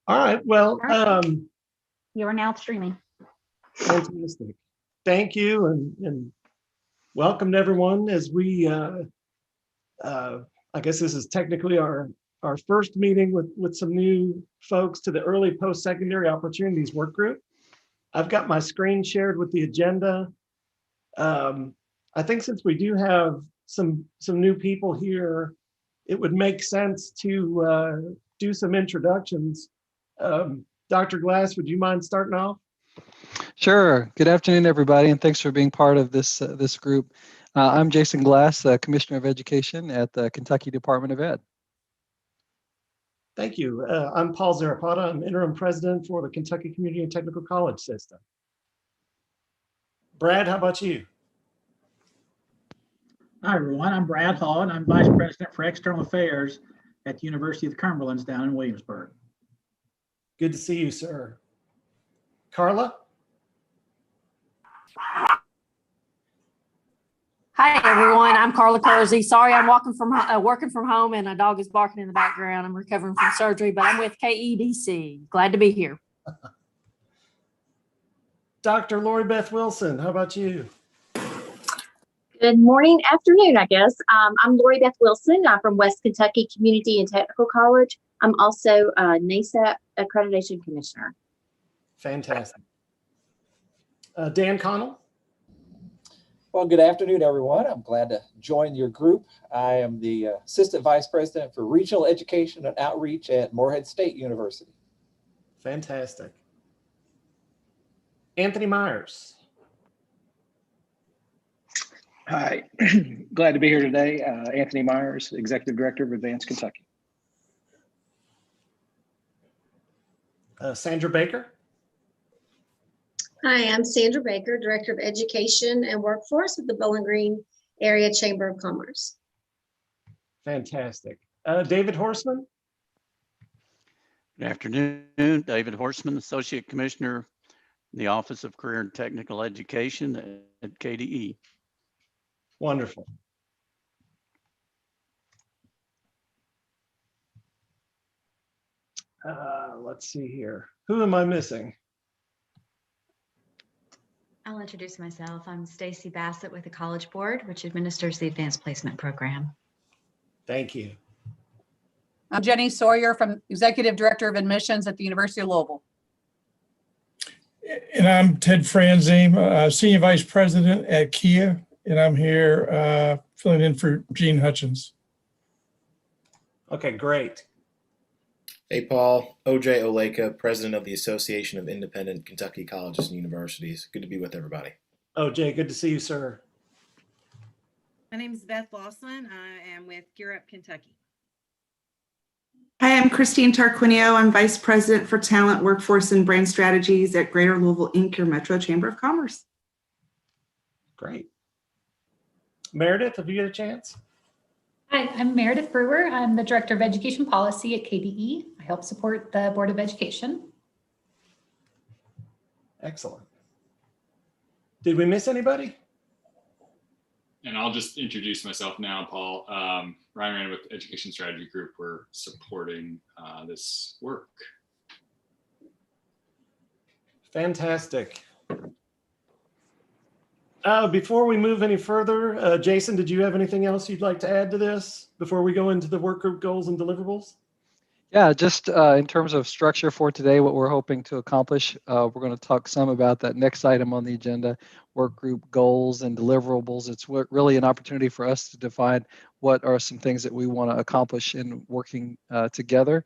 All right. Well, You are now streaming. fantastic. Thank you, and welcome to everyone as we, I guess this is technically our first meeting with some new folks to the Early Post-Secondary Opportunities Workgroup. I've got my screen shared with the agenda. I think since we do have some new people here, it would make sense to do some introductions. Dr. Glass, would you mind starting off? Sure. Good afternoon, everybody, and thanks for being part of this group. I'm Jason Glass, Commissioner of Education at the Kentucky Department of Ed. Thank you. I'm Paul Zarapata. I'm interim president for the Kentucky Community and Technical College System. Brad, how about you? Hi, everyone. I'm Brad Hall, and I'm Vice President for External Affairs at the University of the Cumberlands down in Williamsburg. Good to see you, sir. Carla? Hi, everyone. I'm Carla Kersey. Sorry, I'm working from home and a dog is barking in the background. I'm recovering from surgery, but I'm with KEDC. Glad to be here. Dr. Lori Beth Wilson, how about you? Good morning, afternoon, I guess. I'm Lori Beth Wilson. I'm from West Kentucky Community and Technical College. I'm also a NASAP Accreditation Commissioner. Fantastic. Dan Connell? Well, good afternoon, everyone. I'm glad to join your group. I am the Assistant Vice President for Regional Education and Outreach at Morehead State University. Fantastic. Anthony Myers? Hi, glad to be here today. Anthony Myers, Executive Director of Advanced Kentucky. Sandra Baker? Hi, I'm Sandra Baker, Director of Education and Workforce at the Bowling Green Area Chamber of Commerce. Fantastic. David Horseman? Good afternoon, David Horseman, Associate Commissioner in the Office of Career and Technical Education at KDE. Wonderful. Let's see here. Who am I missing? I'll introduce myself. I'm Stacy Bassett with the College Board, which administers the Advanced Placement Program. Thank you. I'm Jenny Sawyer, from Executive Director of Admissions at the University of Louisville. And I'm Ted Franzeme, Senior Vice President at Kia, and I'm here filling in for Gene Hutchins. Okay, great. Hey, Paul. OJ Oleka, President of the Association of Independent Kentucky Colleges and Universities. Good to be with everybody. OJ, good to see you, sir. My name is Beth Lawson. I am with Gear Up Kentucky. Hi, I'm Christine Tarquinio. I'm Vice President for Talent, Workforce, and Brand Strategies at Greater Louisville Inc., your Metro Chamber of Commerce. Great. Meredith, if you get a chance. Hi, I'm Meredith Brewer. I'm the Director of Education Policy at KDE. I help support the Board of Education. Excellent. Did we miss anybody? And I'll just introduce myself now, Paul. Ryan Rand with Education Strategy Group. We're supporting this work. Fantastic. Before we move any further, Jason, did you have anything else you'd like to add to this before we go into the workgroup goals and deliverables? Yeah, just in terms of structure for today, what we're hoping to accomplish, we're going to talk some about that next item on the agenda, workgroup goals and deliverables. It's really an opportunity for us to define what are some things that we want to accomplish in working together.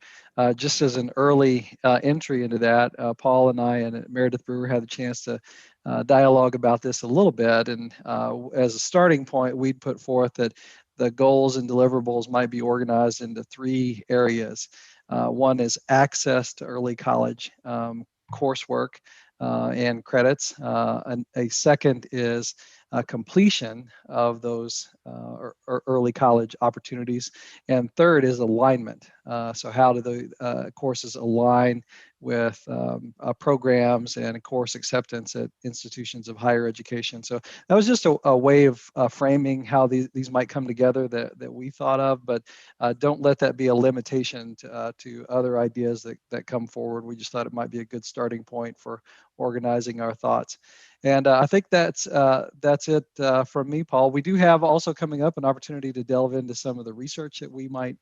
Just as an early entry into that, Paul and I and Meredith Brewer had a chance to dialogue about this a little bit. And as a starting point, we'd put forth that the goals and deliverables might be organized into three areas. One is access to early college coursework and credits. And a second is completion of those or early college opportunities. And third is alignment. So how do the courses align with programs and course acceptance at institutions of higher education? So that was just a way of framing how these might come together that we thought of, but don't let that be a limitation to other ideas that come forward. We just thought it might be a good starting point for organizing our thoughts. And I think that's it from me, Paul. We do have also coming up an opportunity to delve into some of the research that we might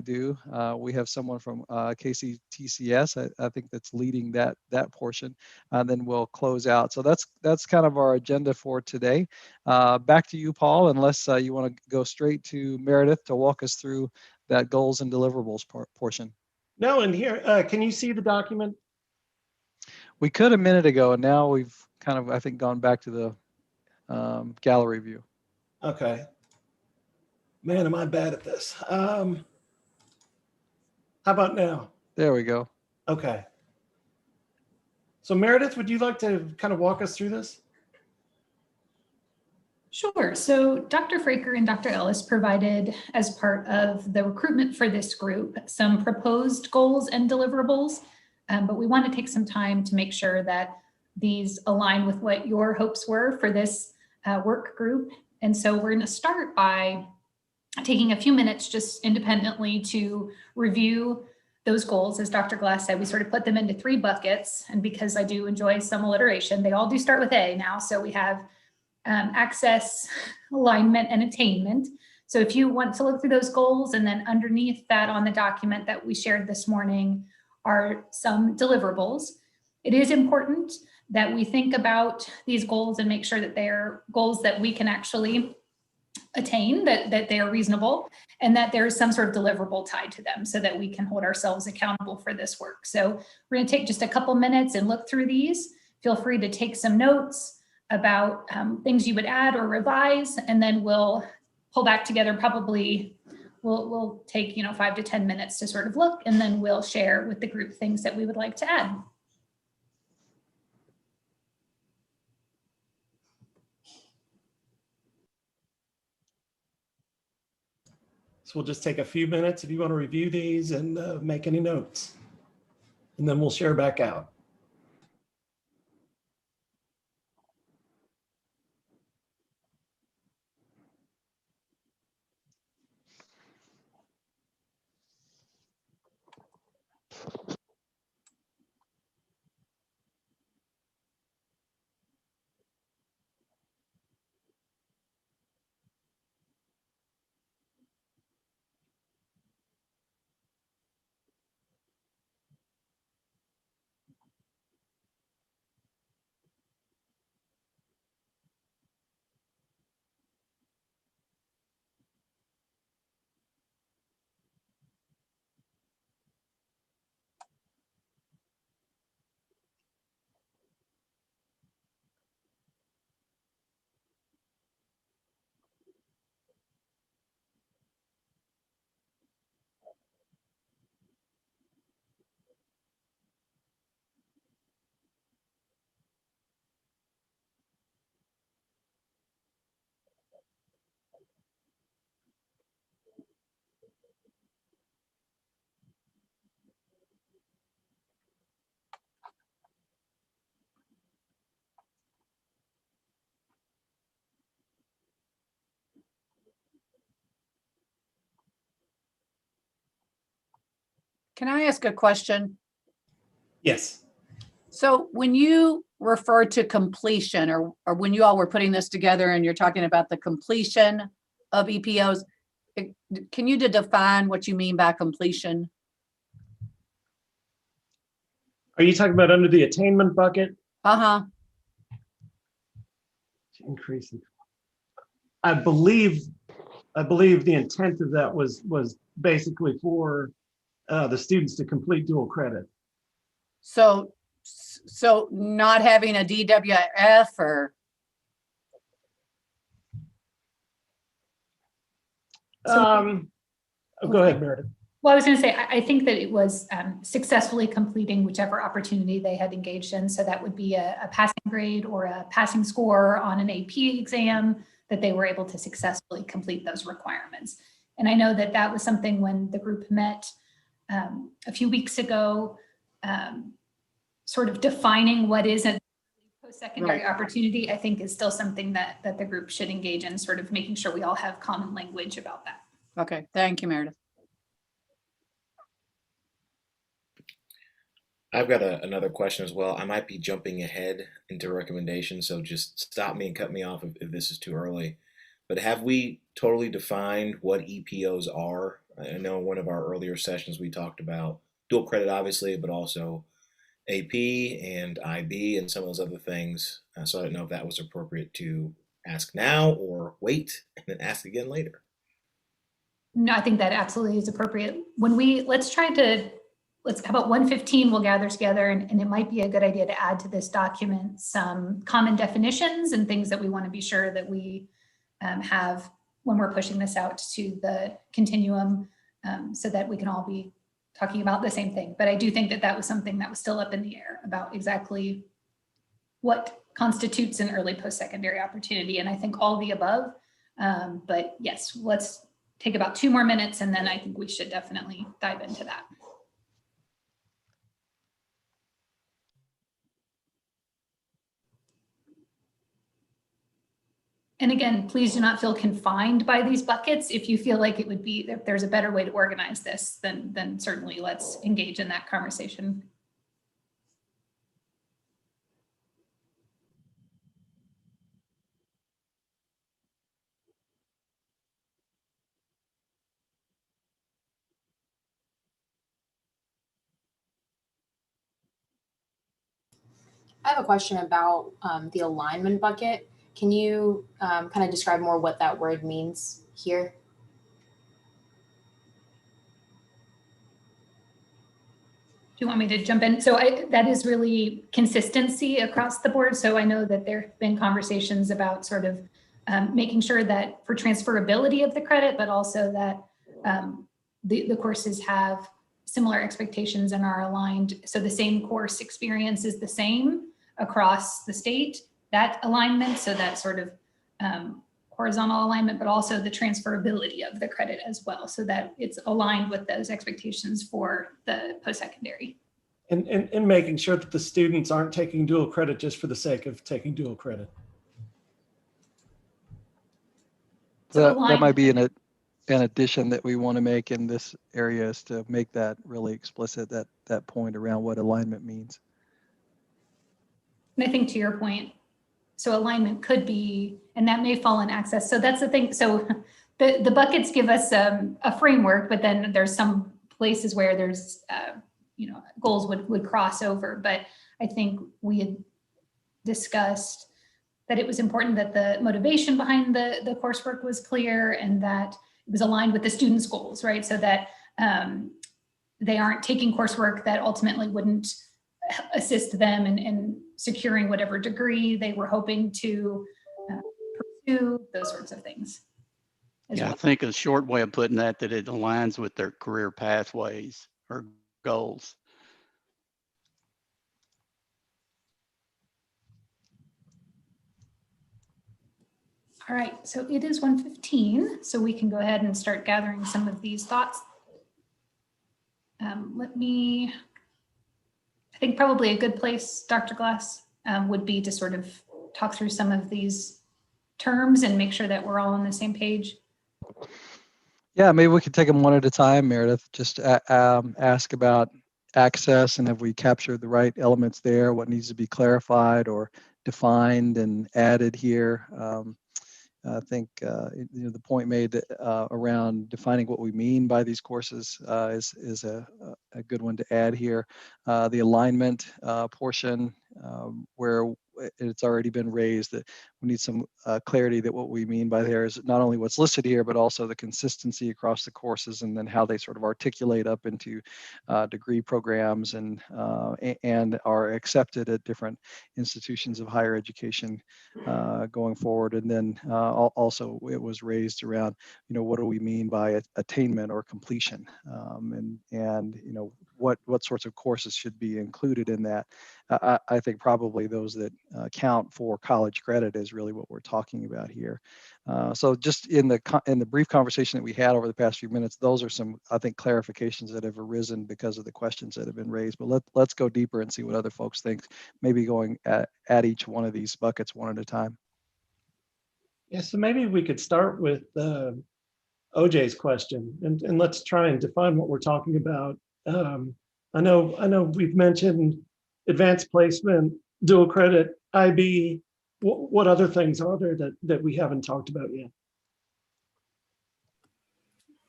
do. We have someone from KCTCS, I think, that's leading that portion, and then we'll close out. So that's kind of our agenda for today. Back to you, Paul, unless you want to go straight to Meredith to walk us through that goals and deliverables portion. No, and here, can you see the document? We could a minute ago, and now we've kind of, I think, gone back to the gallery view. Okay. Man, am I bad at this. How about now? There we go. Okay. So Meredith, would you like to kind of walk us through this? Sure. So Dr. Fraker and Dr. Ellis provided, as part of the recruitment for this group, some proposed goals and deliverables. But we want to take some time to make sure that these align with what your hopes were for this work group. And so we're going to start by taking a few minutes just independently to review those goals. As Dr. Glass said, we sort of put them into 3 buckets. And because I do enjoy some alliteration, they all do start with A now. So we have access, alignment, and attainment. So if you want to look through those goals, and then underneath that on the document that we shared this morning are some deliverables. It is important that we think about these goals and make sure that they're goals that we can actually attain, that they are reasonable, and that there is some sort of deliverable tied to them so that we can hold ourselves accountable for this work. So we're going to take just a couple minutes and look through these. Feel free to take some notes about things you would add or revise, and then we'll pull back together. Probably we'll take 5 to 10 minutes to sort of look, and then we'll share with the group things that we would like to add. So we'll just take a few minutes if you want to review these and make any notes, and then we'll share back out. Can I ask a question? Yes. So when you refer to completion, or when you all were putting this together and you're talking about the completion of EPOs, can you define what you mean by completion? Are you talking about under the attainment bucket? Uh-huh. Increasing. I believe the intent of that was basically for the students to complete dual credit. So not having a DWF or? Go ahead, Meredith. Well, I was going to say, I think that it was successfully completing whichever opportunity they had engaged in. So that would be a passing grade or a passing score on an AP exam, that they were able to successfully complete those requirements. And I know that that was something when the group met a few weeks ago, sort of defining what is a post-secondary opportunity, I think is still something that the group should engage in, sort of making sure we all have common language about that. Okay, thank you, Meredith. I've got another question as well. I might be jumping ahead into recommendations, so just stop me and cut me off if this is too early. But have we totally defined what EPOs are? I know in one of our earlier sessions we talked about dual credit, obviously, but also AP and IB and some of those other things. So I don't know if that was appropriate to ask now or wait and then ask again later. No, I think that absolutely is appropriate. When how about 115, we'll gather together, and it might be a good idea to add to this document some common definitions and things that we want to be sure that we have when we're pushing this out to the continuum, so that we can all be talking about the same thing. But I do think that that was something that was still up in the air about exactly what constitutes an early post-secondary opportunity. And I think all the above, but yes, let's take about 2 more minutes, and then I think we should definitely dive into that. And again, please do not feel confined by these buckets. If you feel like it would be, if there's a better way to organize this, then certainly let's engage in that conversation. I have a question about the alignment bucket. Can you kind of describe more what that word means here? Do you want me to jump in? So that is really consistency across the board. So I know that there have been conversations about sort of making sure that for transferability of the credit, but also that the courses have similar expectations and are aligned. So the same course experience is the same across the state, that alignment. So that sort of horizontal alignment, but also the transferability of the credit as well, so that it's aligned with those expectations for the post-secondary. And making sure that the students aren't taking dual credit just for the sake of taking dual credit. So that might be an addition that we want to make in this area, is to make that really explicit, that point around what alignment means. And I think to your point, so alignment could be, and that may fall in access. So that's the thing. So the buckets give us a framework, but then there's some places where there's, goals would cross over. But I think we had discussed that it was important that the motivation behind the coursework was clear, and that it was aligned with the students' goals, right? So that they aren't taking coursework that ultimately wouldn't assist them in securing whatever degree they were hoping to pursue, those sorts of things. Yeah, well. I think a short way of putting that it aligns with their career pathways or goals. All right, so it is 1:15, so we can go ahead and start gathering some of these thoughts. I think probably a good place, Dr. Glass, would be to sort of talk through some of these terms and make sure that we're all on the same page. Yeah, maybe we could take them one at a time, Meredith. Just ask about access, and have we captured the right elements there? What needs to be clarified or defined and added here? I think the point made around defining what we mean by these courses is a good one to add here. The alignment portion, where it's already been raised, that we need some clarity that what we mean by there is not only what's listed here, but also the consistency across the courses, and then how they sort of articulate up into degree programs and are accepted at different institutions of higher education going forward. And then also it was raised around, what do we mean by attainment or completion, and what sorts of courses should be included in that. I think probably those that count for college credit is really what we're talking about here. So just in the brief conversation that we had over the past few minutes, those are some, I think, clarifications that have arisen because of the questions that have been raised. But let's go deeper and see what other folks think, maybe going at each one of these buckets one at a time. Yeah, so maybe we could start with OJ's question, and let's try and define what we're talking about. I know we've mentioned advanced placement, dual credit, IB. What other things are there that we haven't talked about yet?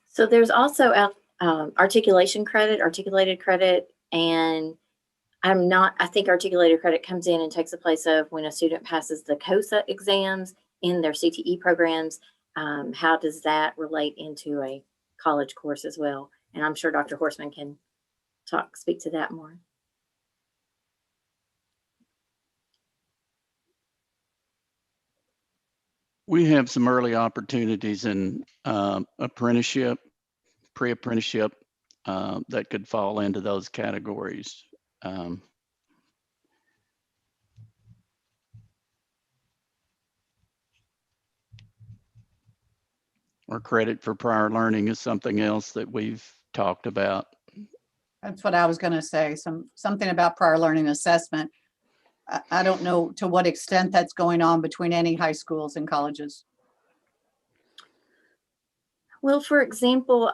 So there's also articulation credit, articulated credit, and I think articulated credit comes in and takes the place of when a student passes the COSA exams in their CTE programs. How does that relate into a college course as well? And I'm sure Dr. Horstman can speak to that more. We have some early opportunities in apprenticeship, pre-apprenticeship that could fall into those categories. Or credit for prior learning is something else that we've talked about. That's what I was going to say. Something about prior learning assessment. I don't know to what extent that's going on between any high schools and colleges. Well, for example,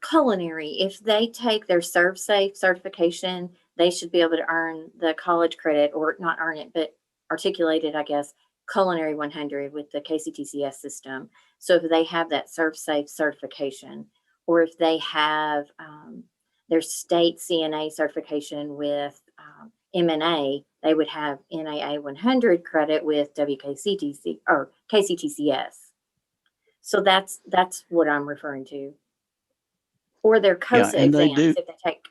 culinary, if they take their ServSafe certification, they should be able to earn the college credit, or not earn it, but articulate it, I guess, culinary 100 with the KCTCS system. So if they have that ServSafe certification, or if they have their state CNA certification with MNA, they would have NAA 100 credit with WKCTC or KCTCS. So that's what I'm referring to. Or their COSA exams if they take.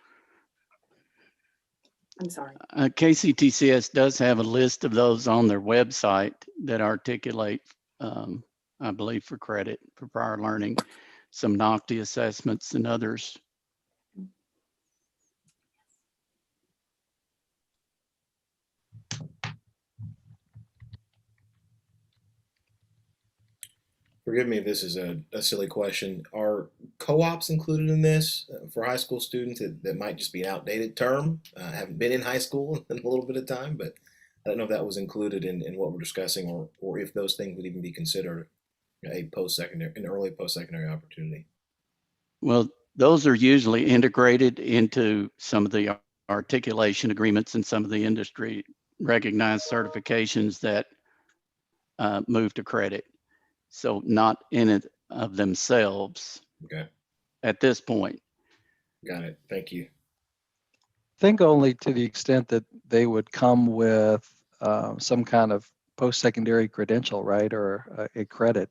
I'm sorry. KCTCS does have a list of those on their website that articulate, I believe, for credit for prior learning, some NOCTI assessments and others. Forgive me if this is a silly question. Are co-ops included in this for high school students? That might just be an outdated term. I haven't been in high school in a little bit of time, but I don't know if that was included in what we're discussing, or if those things would even be considered an early post-secondary opportunity. Well, those are usually integrated into some of the articulation agreements and some of the industry recognized certifications that move to credit. So not in it of themselves. Okay. At this point. Got it. Thank you. I think only to the extent that they would come with some kind of post-secondary credential, right, or a credit.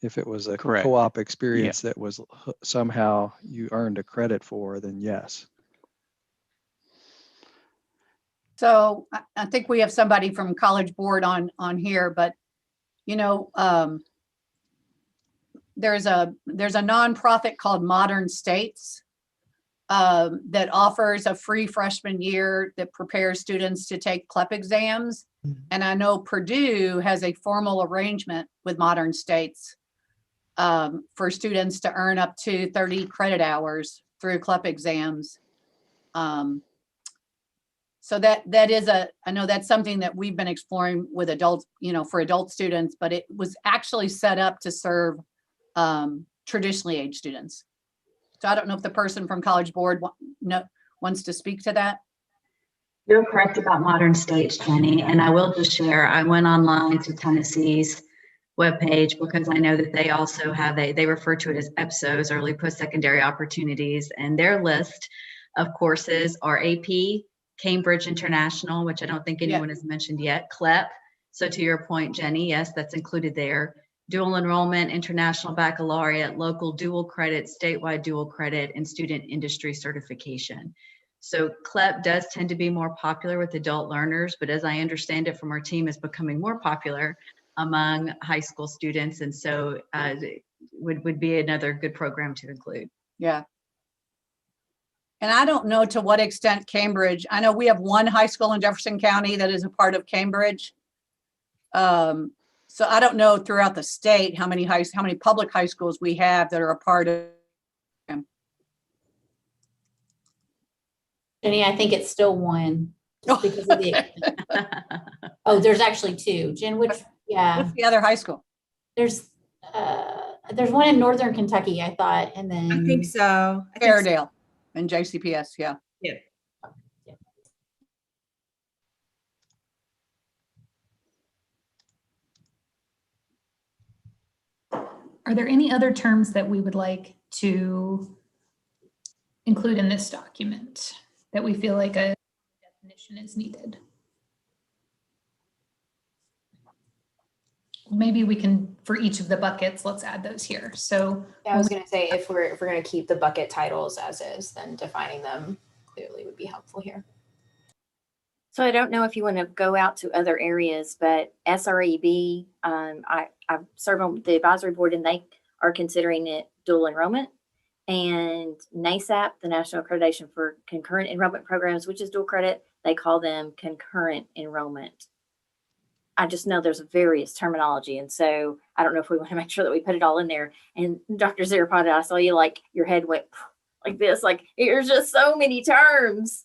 If it was a Correct. Co-op experience that was somehow you earned a credit for, then yes. So I think we have somebody from College Board on here, but there's a nonprofit called Modern States that offers a free freshman year that prepares students to take CLEP exams. And I know Purdue has a formal arrangement with Modern States for students to earn up to 30 credit hours through CLEP exams. So that is I know that's something that we've been exploring with adults, for adult students, but it was actually set up to serve traditionally aged students. So I don't know if the person from College Board wants to speak to that. You're correct about Modern States, Jenny, and I will just share, I went online to Tennessee's webpage because I know that they also have, they refer to it as EPSOs, early post-secondary opportunities, and their list of courses are AP, Cambridge International, which I don't think anyone has mentioned yet, CLEP. So to your point, Jenny, yes, that's included there. Dual enrollment, international baccalaureate, local dual credit, statewide dual credit, and student industry certification. So CLEP does tend to be more popular with adult learners, but as I understand it from our team, is becoming more popular among high school students. And so would be another good program to include. Yeah. And I don't know to what extent Cambridge, I know we have one high school in Jefferson County that is a part of Cambridge. So I don't know throughout the state how many public high schools we have that are a part of. Jenny, I think it's still one. Just because of the oh, there's actually two. Jen, which What's the other high school? There's one in Northern Kentucky, I thought, and then I think so. Fairdale and JCPS, yeah. Yeah. Are there any other terms that we would like to include in this document that we feel like a definition is needed? Maybe we can, for each of the buckets, let's add those here. So yeah, I was going to say, if we're going to keep the bucket titles as is, then defining them clearly would be helpful here. So I don't know if you want to go out to other areas, but SREB, I serve on the advisory board, and they are considering it dual enrollment. And NASAP, the National Accreditation for Concurrent Enrollment Programs, which is dual credit, they call them concurrent enrollment. I just know there's various terminology, and so I don't know if we want to make sure that we put it all in there. And Dr. Zarapata, I saw you like your head went like this, like there's just so many terms.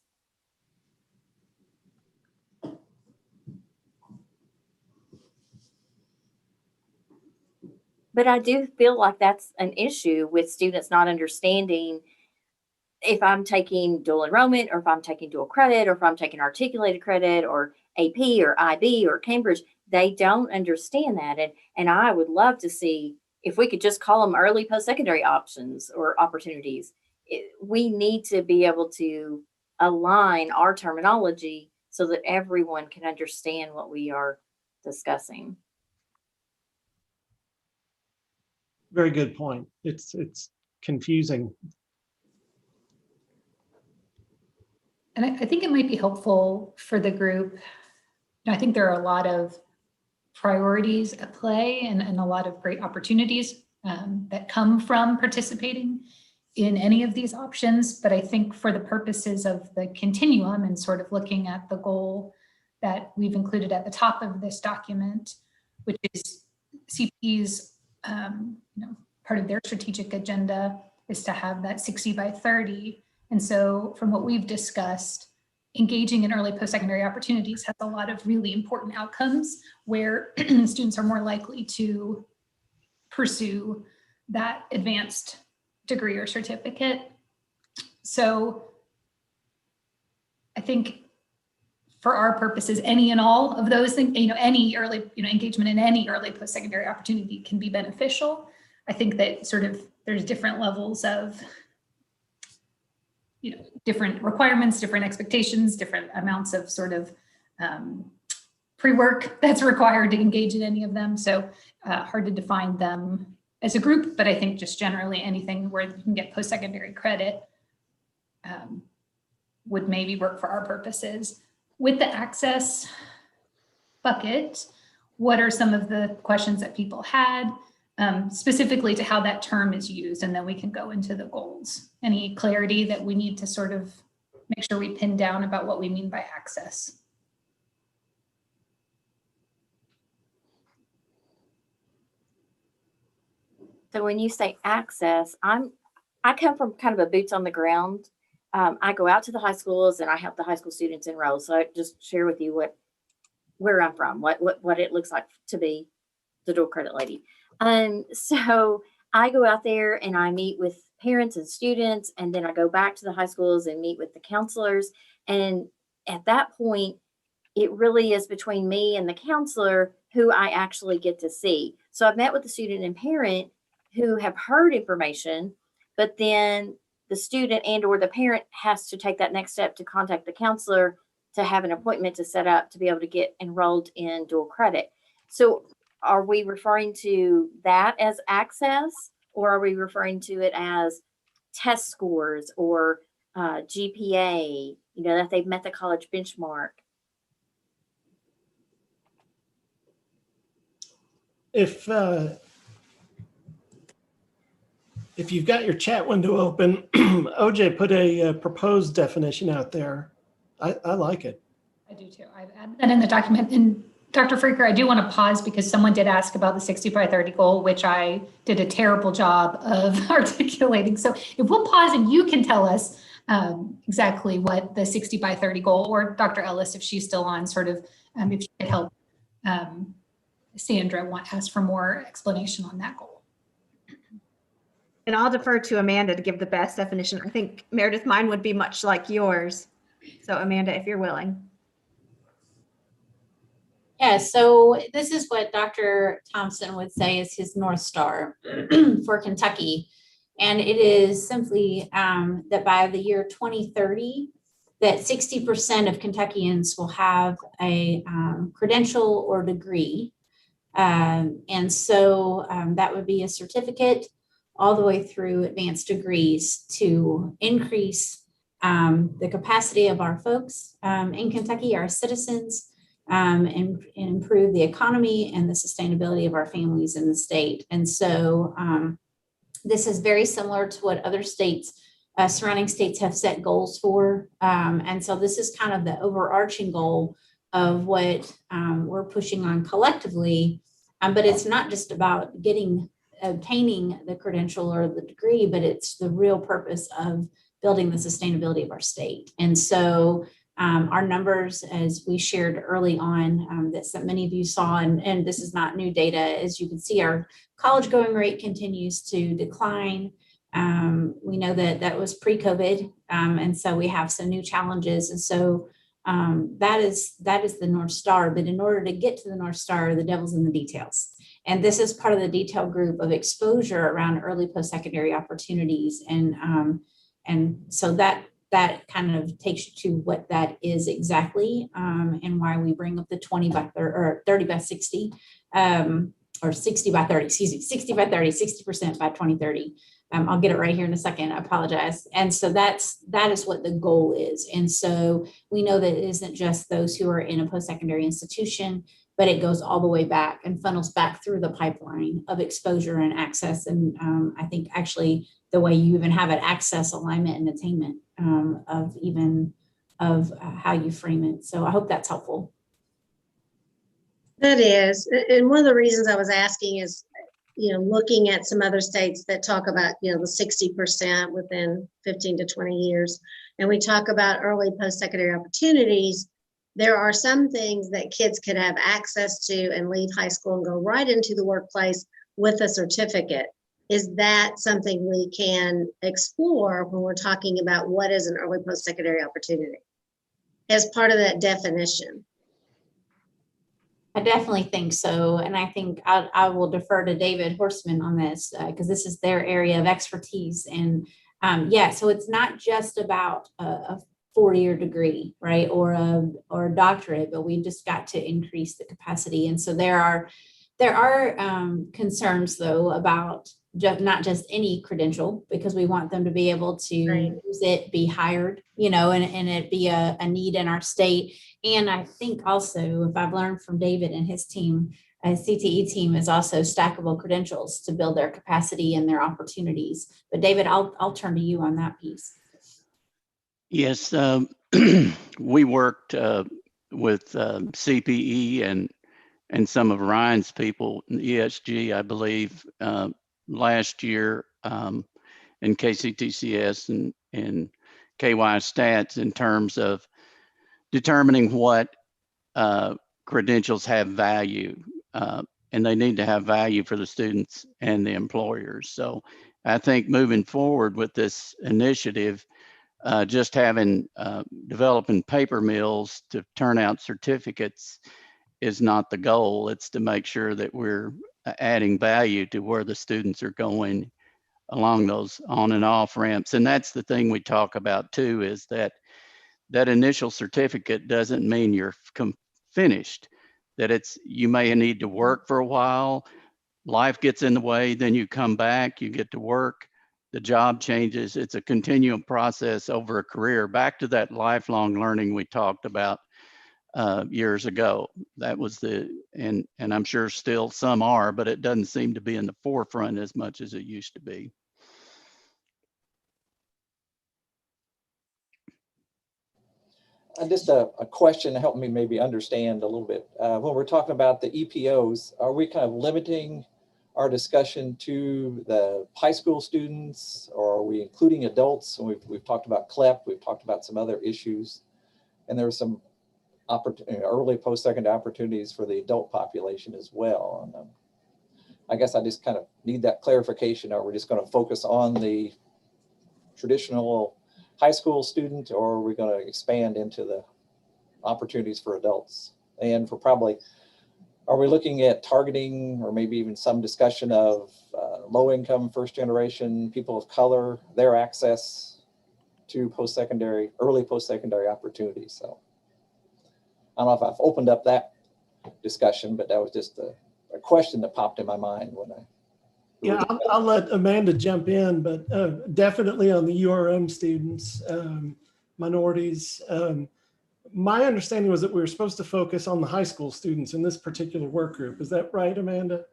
But I do feel like that's an issue with students not understanding if I'm taking dual enrollment, or if I'm taking dual credit, or if I'm taking articulated credit, or AP, or IB, or Cambridge. They don't understand that. And I would love to see if we could just call them early post-secondary options or opportunities. We need to be able to align our terminology so that everyone can understand what we are discussing. Very good point. It's confusing. And I think it might be helpful for the group. I think there are a lot of priorities at play and a lot of great opportunities that come from participating in any of these options. But I think for the purposes of the continuum and sort of looking at the goal that we've included at the top of this document, which is CP's part of their strategic agenda is to have that 60 by 30. And so from what we've discussed, engaging in early post-secondary opportunities has a lot of really important outcomes where students are more likely to pursue that advanced degree or certificate. So I think for our purposes, any and all of those things, any early, engagement in any early post-secondary opportunity can be beneficial. I think that sort of there's different levels of, different requirements, different expectations, different amounts of sort of pre-work that's required to engage in any of them. So hard to define them as a group, but I think just generally anything where you can get post-secondary credit would maybe work for our purposes. With the access bucket, what are some of the questions that people had specifically to how that term is used? And then we can go into the goals. Any clarity that we need to sort of make sure we pin down about what we mean by access? So when you say access, I come from kind of a boots on the ground. I go out to the high schools and I help the high school students enroll. So I just share with you where I'm from, what it looks like to be the dual credit lady. So I go out there and I meet with parents and students, and then I go back to the high schools and meet with the counselors. And at that point, it really is between me and the counselor who I actually get to see. So I've met with the student and parent who have heard information, but then the student and or the parent has to take that next step to contact the counselor to have an appointment to set up to be able to get enrolled in dual credit. So are we referring to that as access, or are we referring to it as test scores or GPA, that they've met the college benchmark? If you've got your chat window open, OJ put a proposed definition out there. I like it. I do too. I've added that in the document. And Dr. Freaker, I do want to pause because someone did ask about the 60 by 30 goal, which I did a terrible job of articulating. So if we'll pause and you can tell us exactly what the 60 by 30 goal, or Dr. Ellis, if she's still on, sort of, if she could help Sandra ask for more explanation on that goal. And I'll defer to Amanda to give the best definition. I think, Meredith, mine would be much like yours. So Amanda, if you're willing. Yeah, so this is what Dr. Thompson would say is his North Star for Kentucky. And it is simply that by the year 2030, that 60% of Kentuckians will have a credential or degree. And so that would be a certificate all the way through advanced degrees to increase the capacity of our folks in Kentucky, our citizens, and improve the economy and the sustainability of our families in the state. And so this is very similar to what other states, surrounding states, have set goals for. And so this is kind of the overarching goal of what we're pushing on collectively. But it's not just about obtaining the credential or the degree, but it's the real purpose of building the sustainability of our state. And so our numbers, as we shared early on, that many of you saw, and this is not new data, as you can see, our college going rate continues to decline. We know that was pre-COVID, and so we have some new challenges. And so that is the North Star. But in order to get to the North Star, the devil's in the details. And this is part of the detail group of exposure around early post-secondary opportunities. And so that kind of takes you to what that is exactly, and why we bring up the 20 by 30 or 30 by 60, or 60 by 30, 60 by 30, 60% by 2030. I'll get it right here in a second. I apologize. And so that is what the goal is. And so we know that it isn't just those who are in a post-secondary institution, but it goes all the way back and funnels back through the pipeline of exposure and access. And I think actually the way you even have it, access, alignment, and attainment of how you frame it. So I hope that's helpful. That is. And one of the reasons I was asking is, looking at some other states that talk about, the 60% within 15 to 20 years, and we talk about early post-secondary opportunities, there are some things that kids could have access to and leave high school and go right into the workplace with a certificate. Is that something we can explore when we're talking about what is an early post-secondary opportunity as part of that definition? I definitely think so. And I think I will defer to David Horstman on this because this is their area of expertise. And so it's not just about a 4-year degree, right, or a doctorate, but we just got to increase the capacity. And so there are concerns though about not just any credential, because we want them to be able to use it, be hired, and it be a need in our state. And I think also, if I've learned from David and his team, CTE team is also stackable credentials to build their capacity and their opportunities. But David, I'll turn to you on that piece. Yes, we worked with CPE and some of Ryan's people, ESG, I believe, last year, in KCTCS and KY Stats in terms of determining what credentials have value, and they need to have value for the students and the employers. So I think moving forward with this initiative, just developing paper mills to turn out certificates is not the goal. It's to make sure that we're adding value to where the students are going along those on and off ramps. And that's the thing we talk about too, is that that initial certificate doesn't mean you're finished, that you may need to work for a while, life gets in the way, then you come back, you get to work, the job changes. It's a continuum process over a career, back to that lifelong learning we talked about years ago. That was and I'm sure still some are, but it doesn't seem to be in the forefront as much as it used to be. Just a question to help me maybe understand a little bit. When we're talking about the EPOs, are we kind of limiting our discussion to the high school students, or are we including adults? And we've talked about CLEP, we've talked about some other issues, and there are some early post-secondary opportunities for the adult population as well. And I guess I just kind of need that clarification. Are we just going to focus on the traditional high school student, or are we going to expand into the opportunities for adults? And for probably, are we looking at targeting, or maybe even some discussion of low-income, first-generation people of color, their access to post-secondary, early post-secondary opportunities? So I don't know if I've opened up that discussion, but that was just a question that popped in my mind when I. Yeah, I'll let Amanda jump in, but definitely on the URM students, minorities. My understanding was that we were supposed to focus on the high school students in this particular work group. Is that right, Amanda?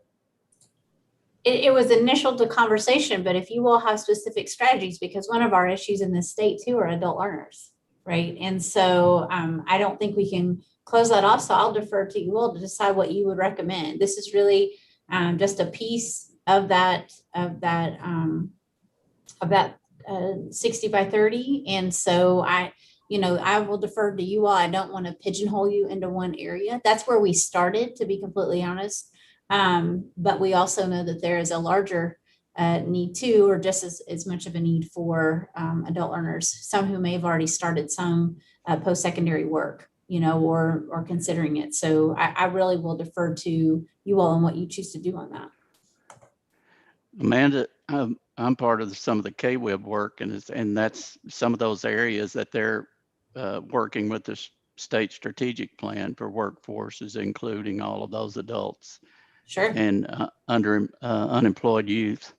It was initial to conversation, but if you all have specific strategies, because one of our issues in this state too are adult learners, right? And so I don't think we can close that off. So I'll defer to you all to decide what you would recommend. This is really just a piece of that 60 by 30. And so I will defer to you all. I don't want to pigeonhole you into one area. That's where we started, to be completely honest. But we also know that there is a larger need too, or just as much of a need for adult learners, some who may have already started some post-secondary work, or considering it. So I really will defer to you all on what you choose to do on that. Amanda, I'm part of some of the KWIB work, and that's some of those areas that they're working with the state strategic plan for workforces, including all of those adults. Sure. And unemployed youth.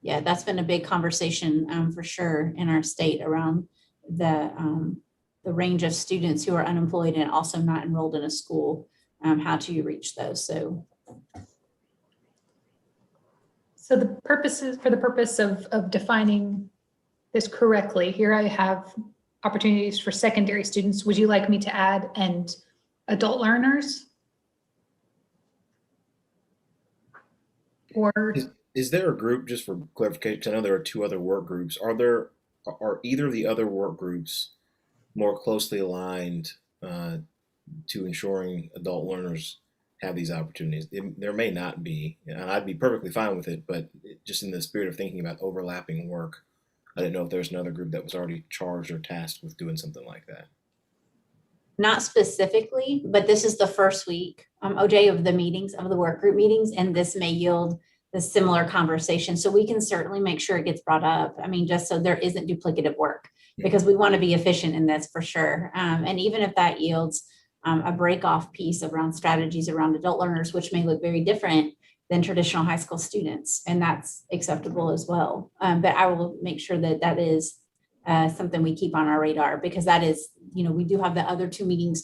Yeah, that's been a big conversation for sure in our state around the range of students who are unemployed and also not enrolled in a school. How do you reach those? So the purpose of defining this correctly, here I have opportunities for secondary students. Would you like me to add and adult learners? Or is there a group, just for clarification, I know there are two other work groups. Are either of the other work groups more closely aligned to ensuring adult learners have these opportunities? There may not be, and I'd be perfectly fine with it, but just in the spirit of thinking about overlapping work, I didn't know if there's another group that was already charged or tasked with doing something like that. Not specifically, but this is the first week, OJ, of the meetings, of the work group meetings, and this may yield a similar conversation. So we can certainly make sure it gets brought up. I mean, just so there isn't duplicative work, because we want to be efficient in this for sure. And even if that yields a break-off piece around strategies around adult learners, which may look very different than traditional high school students, and that's acceptable as well. But I will make sure that that is something we keep on our radar, because that is, we do have the other two meetings.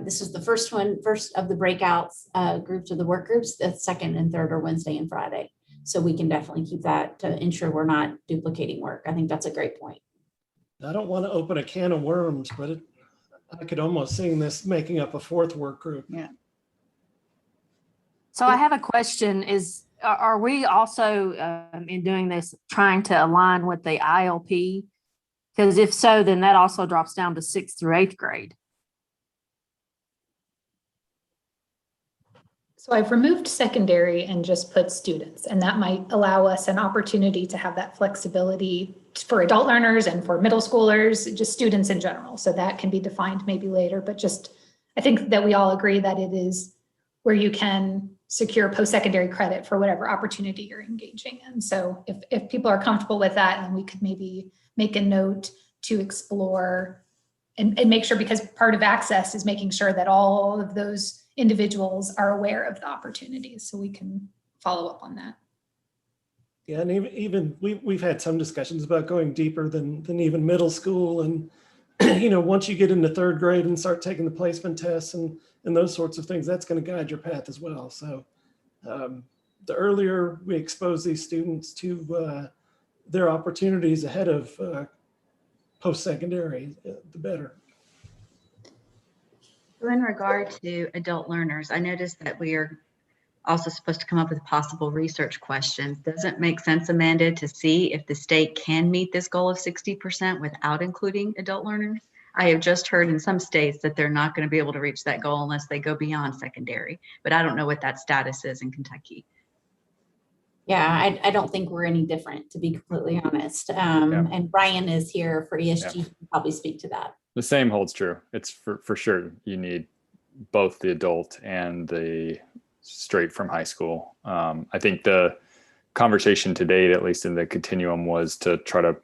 This is the first of the breakouts groups of the work groups. The second and third are Wednesday and Friday. So we can definitely keep that to ensure we're not duplicating work. I think that's a great point. I don't want to open a can of worms, but I could almost see this making up a fourth work group. Yeah. So I have a question: are we also in doing this trying to align with the ILP? Because if so, then that also drops down to 6th through 8th grade. so I've removed secondary and just put students, and that might allow us an opportunity to have that flexibility for adult learners and for middle schoolers, just students in general. So that can be defined maybe later, but just, I think that we all agree that it is where you can secure post-secondary credit for whatever opportunity you're engaging in. So if people are comfortable with that, then we could maybe make a note to explore and make sure, because part of access is making sure that all of those individuals are aware of the opportunities. So we can follow up on that. Yeah, and even we've had some discussions about going deeper than even middle school, and once you get into third grade and start taking the placement tests and those sorts of things, that's going to guide your path as well. So the earlier we expose these students to their opportunities ahead of post-secondary, the better. So in regard to adult learners, I noticed that we are also supposed to come up with possible research questions. Does it make sense, Amanda, to see if the state can meet this goal of 60% without including adult learners? I have just heard in some states that they're not going to be able to reach that goal unless they go beyond secondary, but I don't know what that status is in Kentucky. Yeah, I don't think we're any different, to be completely honest. And Brian is here for ESG to probably speak to that. The same holds true. It's for sure. You need both the adult and the straight from high school. I think the conversation to date, at least in the continuum, was to try to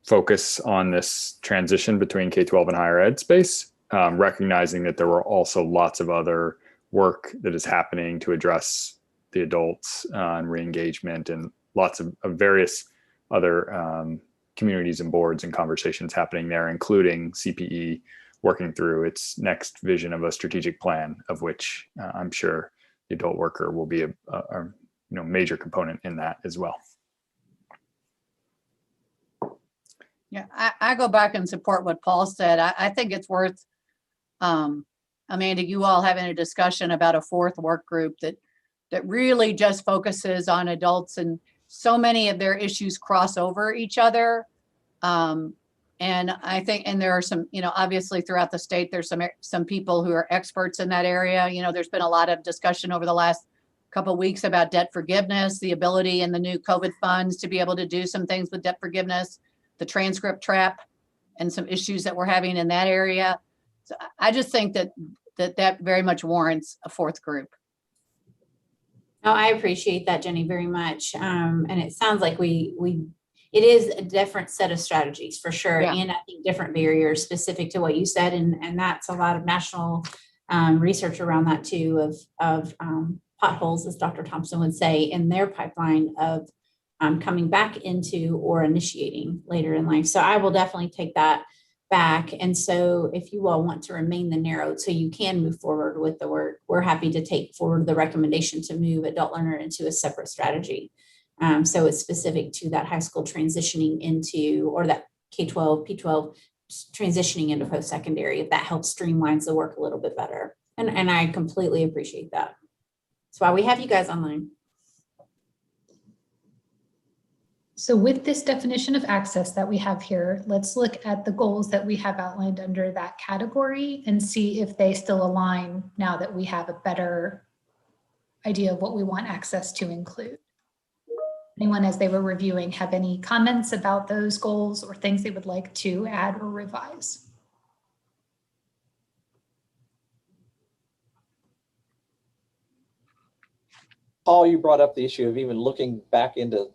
focus on this transition between K-12 and higher ed space, recognizing that there were also lots of other work that is happening to address the adults and re-engagement, and lots of various other communities and boards and conversations happening there, including CPE working through its next vision of a strategic plan, of which I'm sure the adult worker will be a major component in that as well. Yeah, I go back and support what Paul said. I think it's worth, Amanda, you all having a discussion about a fourth work group that really just focuses on adults, and so many of their issues cross over each other. And I think, and there are some, obviously throughout the state, there's some people who are experts in that area. There's been a lot of discussion over the last couple of weeks about debt forgiveness, the ability in the new COVID funds to be able to do some things with debt forgiveness, the transcript trap, and some issues that we're having in that area. So I just think that very much warrants a fourth group. No, I appreciate that, Jenny, very much. And it sounds like it is a different set of strategies for sure. Yeah. And I think different barriers specific to what you said. And that's a lot of national research around that too, of potholes, as Dr. Thompson would say, in their pipeline of coming back into or initiating later in life. So I will definitely take that back. And so if you all want to remain the narrow so you can move forward with the work, we're happy to take forward the recommendation to move adult learner into a separate strategy. So it's specific to that high school transitioning into, or that K-12, P-12 transitioning into post-secondary, if that helps streamlines the work a little bit better. And I completely appreciate that. That's why we have you guys online. So with this definition of access that we have here, let's look at the goals that we have outlined under that category and see if they still align now that we have a better idea of what we want access to include. Anyone, as they were reviewing, have any comments about those goals or things they would like to add or revise? Paul, you brought up the issue of even looking back into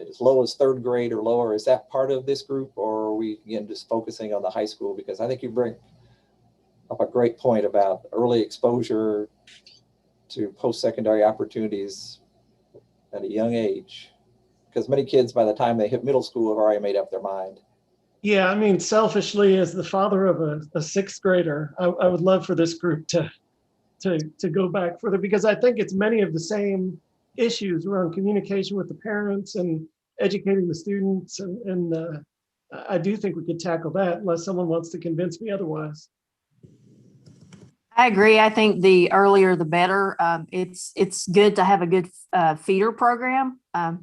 as low as third grade or lower. Is that part of this group, or are we again just focusing on the high school? Because I think you bring up a great point about early exposure to post-secondary opportunities at a young age, because many kids by the time they hit middle school have already made up their mind. Yeah, I mean, selfishly, as the father of a sixth grader, I would love for this group to go back further, because I think it's many of the same issues around communication with the parents and educating the students. And I do think we could tackle that unless someone wants to convince me otherwise. I agree. I think the earlier the better. It's good to have a good feeder program.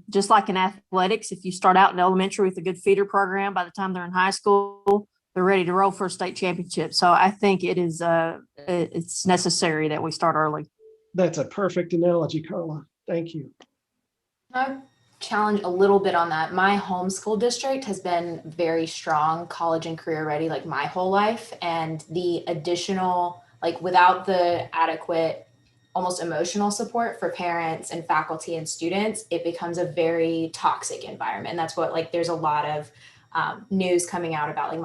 Just like in athletics, if you start out in elementary with a good feeder program, by the time they're in high school, they're ready to roll for a state championship. So I think it's necessary that we start early. That's a perfect analogy, Carla. Thank you. I challenge a little bit on that. My homeschool district has been very strong college and career ready like my whole life, and the additional, like without the adequate almost emotional support for parents and faculty and students, it becomes a very toxic environment. And that's what, like, there's a lot of news coming out about, like,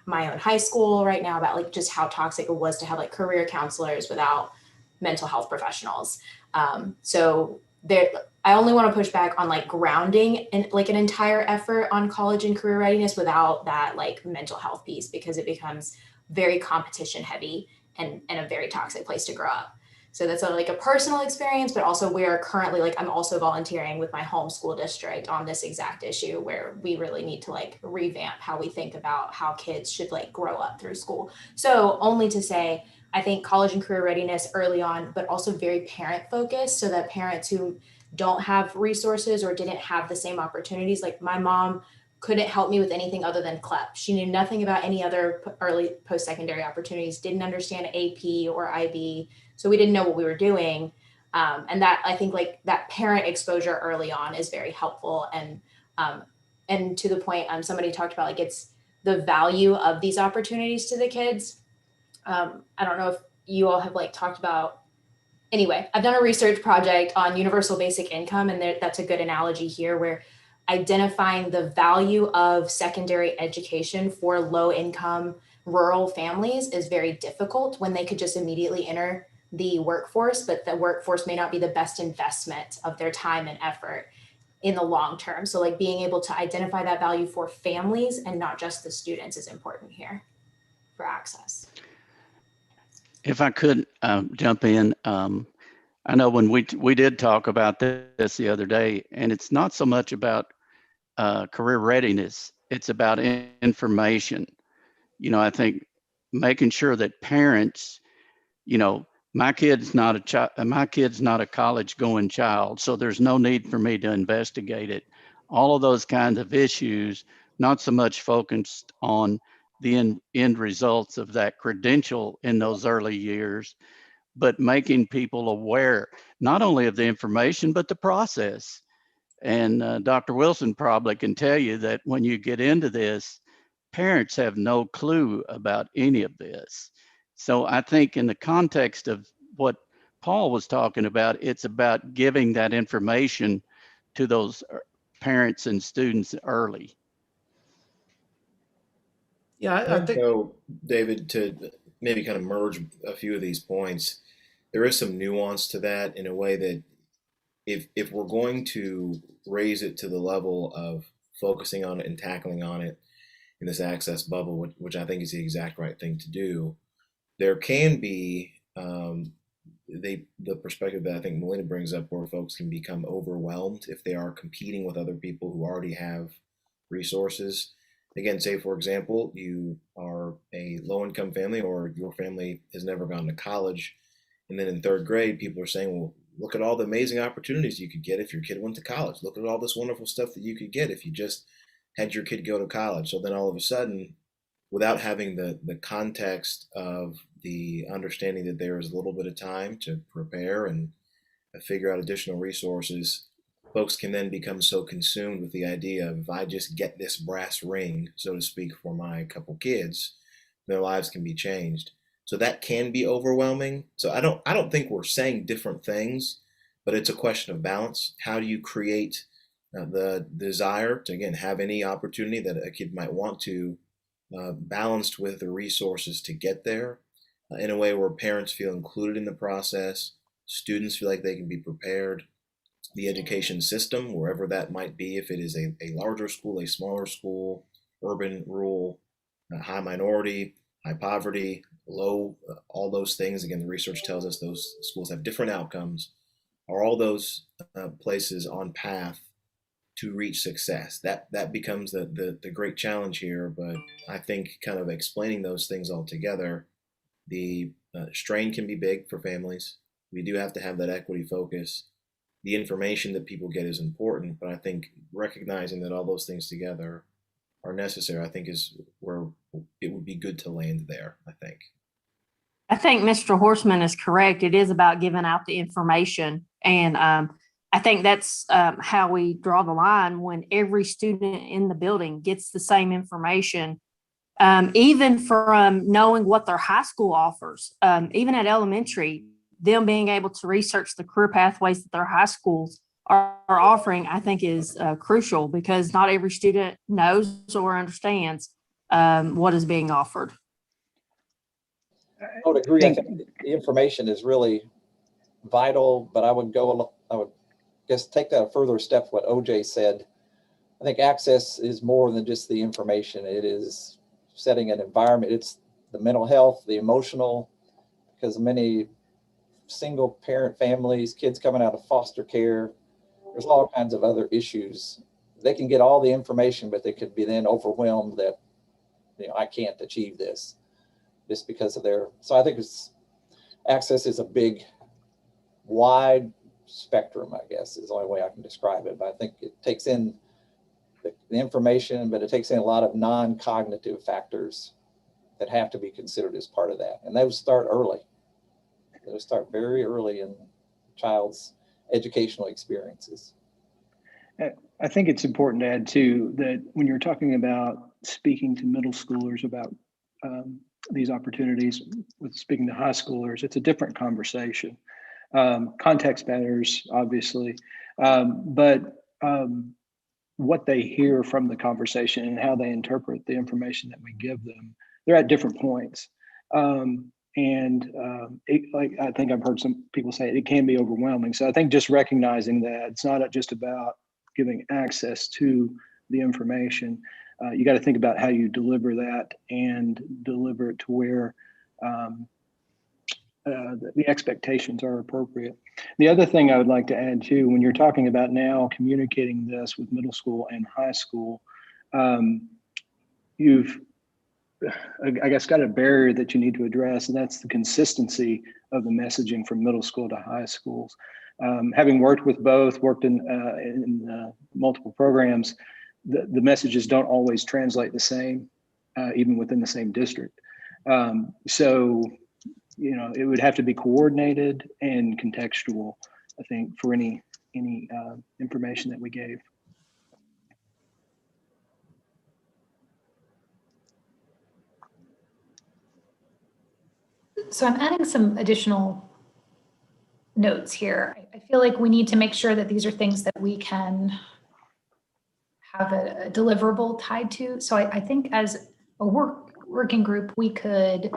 my own high school right now about, like, just how toxic it was to have, like, career counselors without mental health professionals. So there, I only want to push back on, like, grounding and, like, an entire effort on college and career readiness without that, like, mental health piece, because it becomes very competition heavy and a very toxic place to grow up. So that's like a personal experience, but also we are currently, like, I'm also volunteering with my home school district on this exact issue where we really need to, like, revamp how we think about how kids should, like, grow up through school. So only to say, I think college and career readiness early on, but also very parent focused, so that parents who don't have resources or didn't have the same opportunities, like my mom couldn't help me with anything other than CLEP. She knew nothing about any other early post-secondary opportunities, didn't understand AP or IB. So we didn't know what we were doing. And that, I think, like, that parent exposure early on is very helpful. And to the point, somebody talked about, like, it's the value of these opportunities to the kids. I don't know if you all have, like, talked about, anyway, I've done a research project on universal basic income, and that's a good analogy here, where identifying the value of secondary education for low income rural families is very difficult when they could just immediately enter the workforce, but the workforce may not be the best investment of their time and effort in the long term. So, like, being able to identify that value for families and not just the students is important here for access. If I could jump in, I know when we did talk about this the other day, and it's not so much about career readiness, it's about information. You know, I think making sure that parents, you know, my kid's not a college going child, so there's no need for me to investigate it. All of those kinds of issues, not so much focused on the end results of that credential in those early years, but making people aware not only of the information, but the process. And Dr. Wilson probably can tell you that when you get into this, parents have no clue about any of this. So I think in the context of what Paul was talking about, it's about giving that information to those parents and students early. Yeah, I think So, David, to maybe kind of merge a few of these points, there is some nuance to that in a way that if we're going to raise it to the level of focusing on it and tackling on it in this access bubble, which I think is the exact right thing to do, there can be the perspective that I think Melinda brings up, where folks can become overwhelmed if they are competing with other people who already have resources. Again, say for example, you are a low-income family, or your family has never gone to college, and then in third grade, people are saying, well, look at all the amazing opportunities you could get if your kid went to college. Look at all this wonderful stuff that you could get if you just had your kid go to college. So then all of a sudden, without having the context of the understanding that there is a little bit of time to prepare and figure out additional resources, folks can then become so consumed with the idea of, if I just get this brass ring, so to speak, for my couple kids, their lives can be changed. So that can be overwhelming. So I don't think we're saying different things, but it's a question of balance. How do you create the desire to, again, have any opportunity that a kid might want to, balanced with the resources to get there, in a way where parents feel included in the process, students feel like they can be prepared, the education system, wherever that might be, if it is a larger school, a smaller school, urban, rural, high minority, high poverty, low, all those things. Again, the research tells us those schools have different outcomes. Are all those places on path to reach success? That becomes the great challenge here. But I think kind of explaining those things all together, the strain can be big for families. We do have to have that equity focus. The information that people get is important, but I think recognizing that all those things together are necessary, I think, is where it would be good to land there, I think. I think Mr. Horseman is correct. It is about giving out the information. And I think that's how we draw the line when every student in the building gets the same information, even from knowing what their high school offers. Even at elementary, them being able to research the career pathways that their high schools are offering, I think is crucial, because not every student knows or understands what is being offered. I would agree. I think the information is really vital, but I would guess take that a further step, what OJ said. I think access is more than just the information. It is setting an environment. It's the mental health, the emotional, because many single parent families, kids coming out of foster care, there's all kinds of other issues. They can get all the information, but they could be then overwhelmed that, I can't achieve this just because of so I think access is a big, wide spectrum, I guess, is the only way I can describe it. But I think it takes in the information, but it takes in a lot of non-cognitive factors that have to be considered as part of that. And those start early. Those start very early in a child's educational experiences. I think it's important to add too, that when you're talking about speaking to middle schoolers about these opportunities with speaking to high schoolers, it's a different conversation. Context matters, obviously, but what they hear from the conversation and how they interpret the information that we give them, they're at different points. Like I think I've heard some people say it can be overwhelming. So I think just recognizing that it's not just about giving access to the information. You got to think about how you deliver that and deliver it to where the expectations are appropriate. The other thing I would like to add too, when you're talking about now communicating this with middle school and high school, you've, I guess, got a barrier that you need to address, and that's the consistency of the messaging from middle school to high schools. Having worked with both, worked in multiple programs, the messages don't always translate the same, even within the same district. So, it would have to be coordinated and contextual, I think, for any information that we gave. So I'm adding some additional notes here. I feel like we need to make sure that these are things that we can have a deliverable tied to. So I think as a working group, we could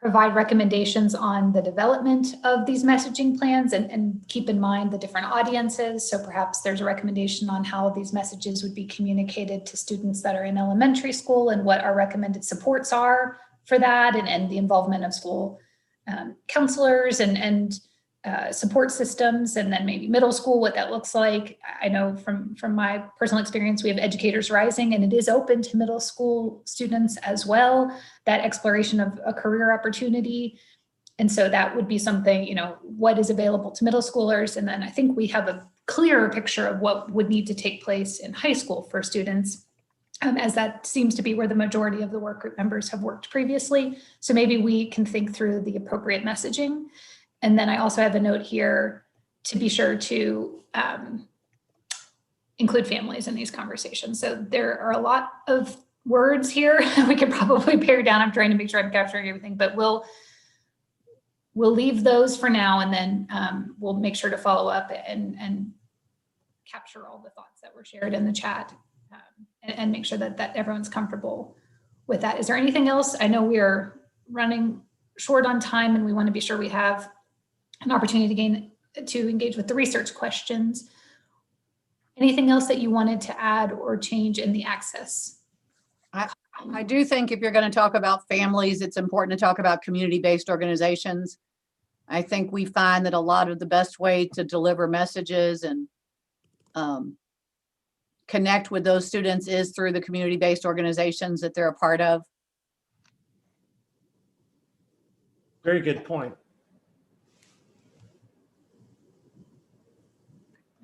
provide recommendations on the development of these messaging plans and keep in mind the different audiences. So perhaps there's a recommendation on how these messages would be communicated to students that are in elementary school and what our recommended supports are for that, and the involvement of school counselors and support systems, and then maybe middle school, what that looks like. I know from my personal experience, we have Educators Rising, and it is open to middle school students as well, that exploration of a career opportunity. And so that would be something, what is available to middle schoolers. And then I think we have a clearer picture of what would need to take place in high school for students, as that seems to be where the majority of the work group members have worked previously. So maybe we can think through the appropriate messaging. And then I also have a note here to be sure to include families in these conversations. So there are a lot of words here we could probably pare down. I'm trying to make sure I'm capturing everything, but we'll leave those for now, and then we'll make sure to follow up and capture all the thoughts that were shared in the chat, and make sure that everyone's comfortable with that. Is there anything else? I know we are running short on time, and we want to be sure we have an opportunity to engage with the research questions. Anything else that you wanted to add or change in the access? I do think if you're going to talk about families, it's important to talk about community-based organizations. I think we find that a lot of the best way to deliver messages and connect with those students is through the community-based organizations that they're a part of. Very good point.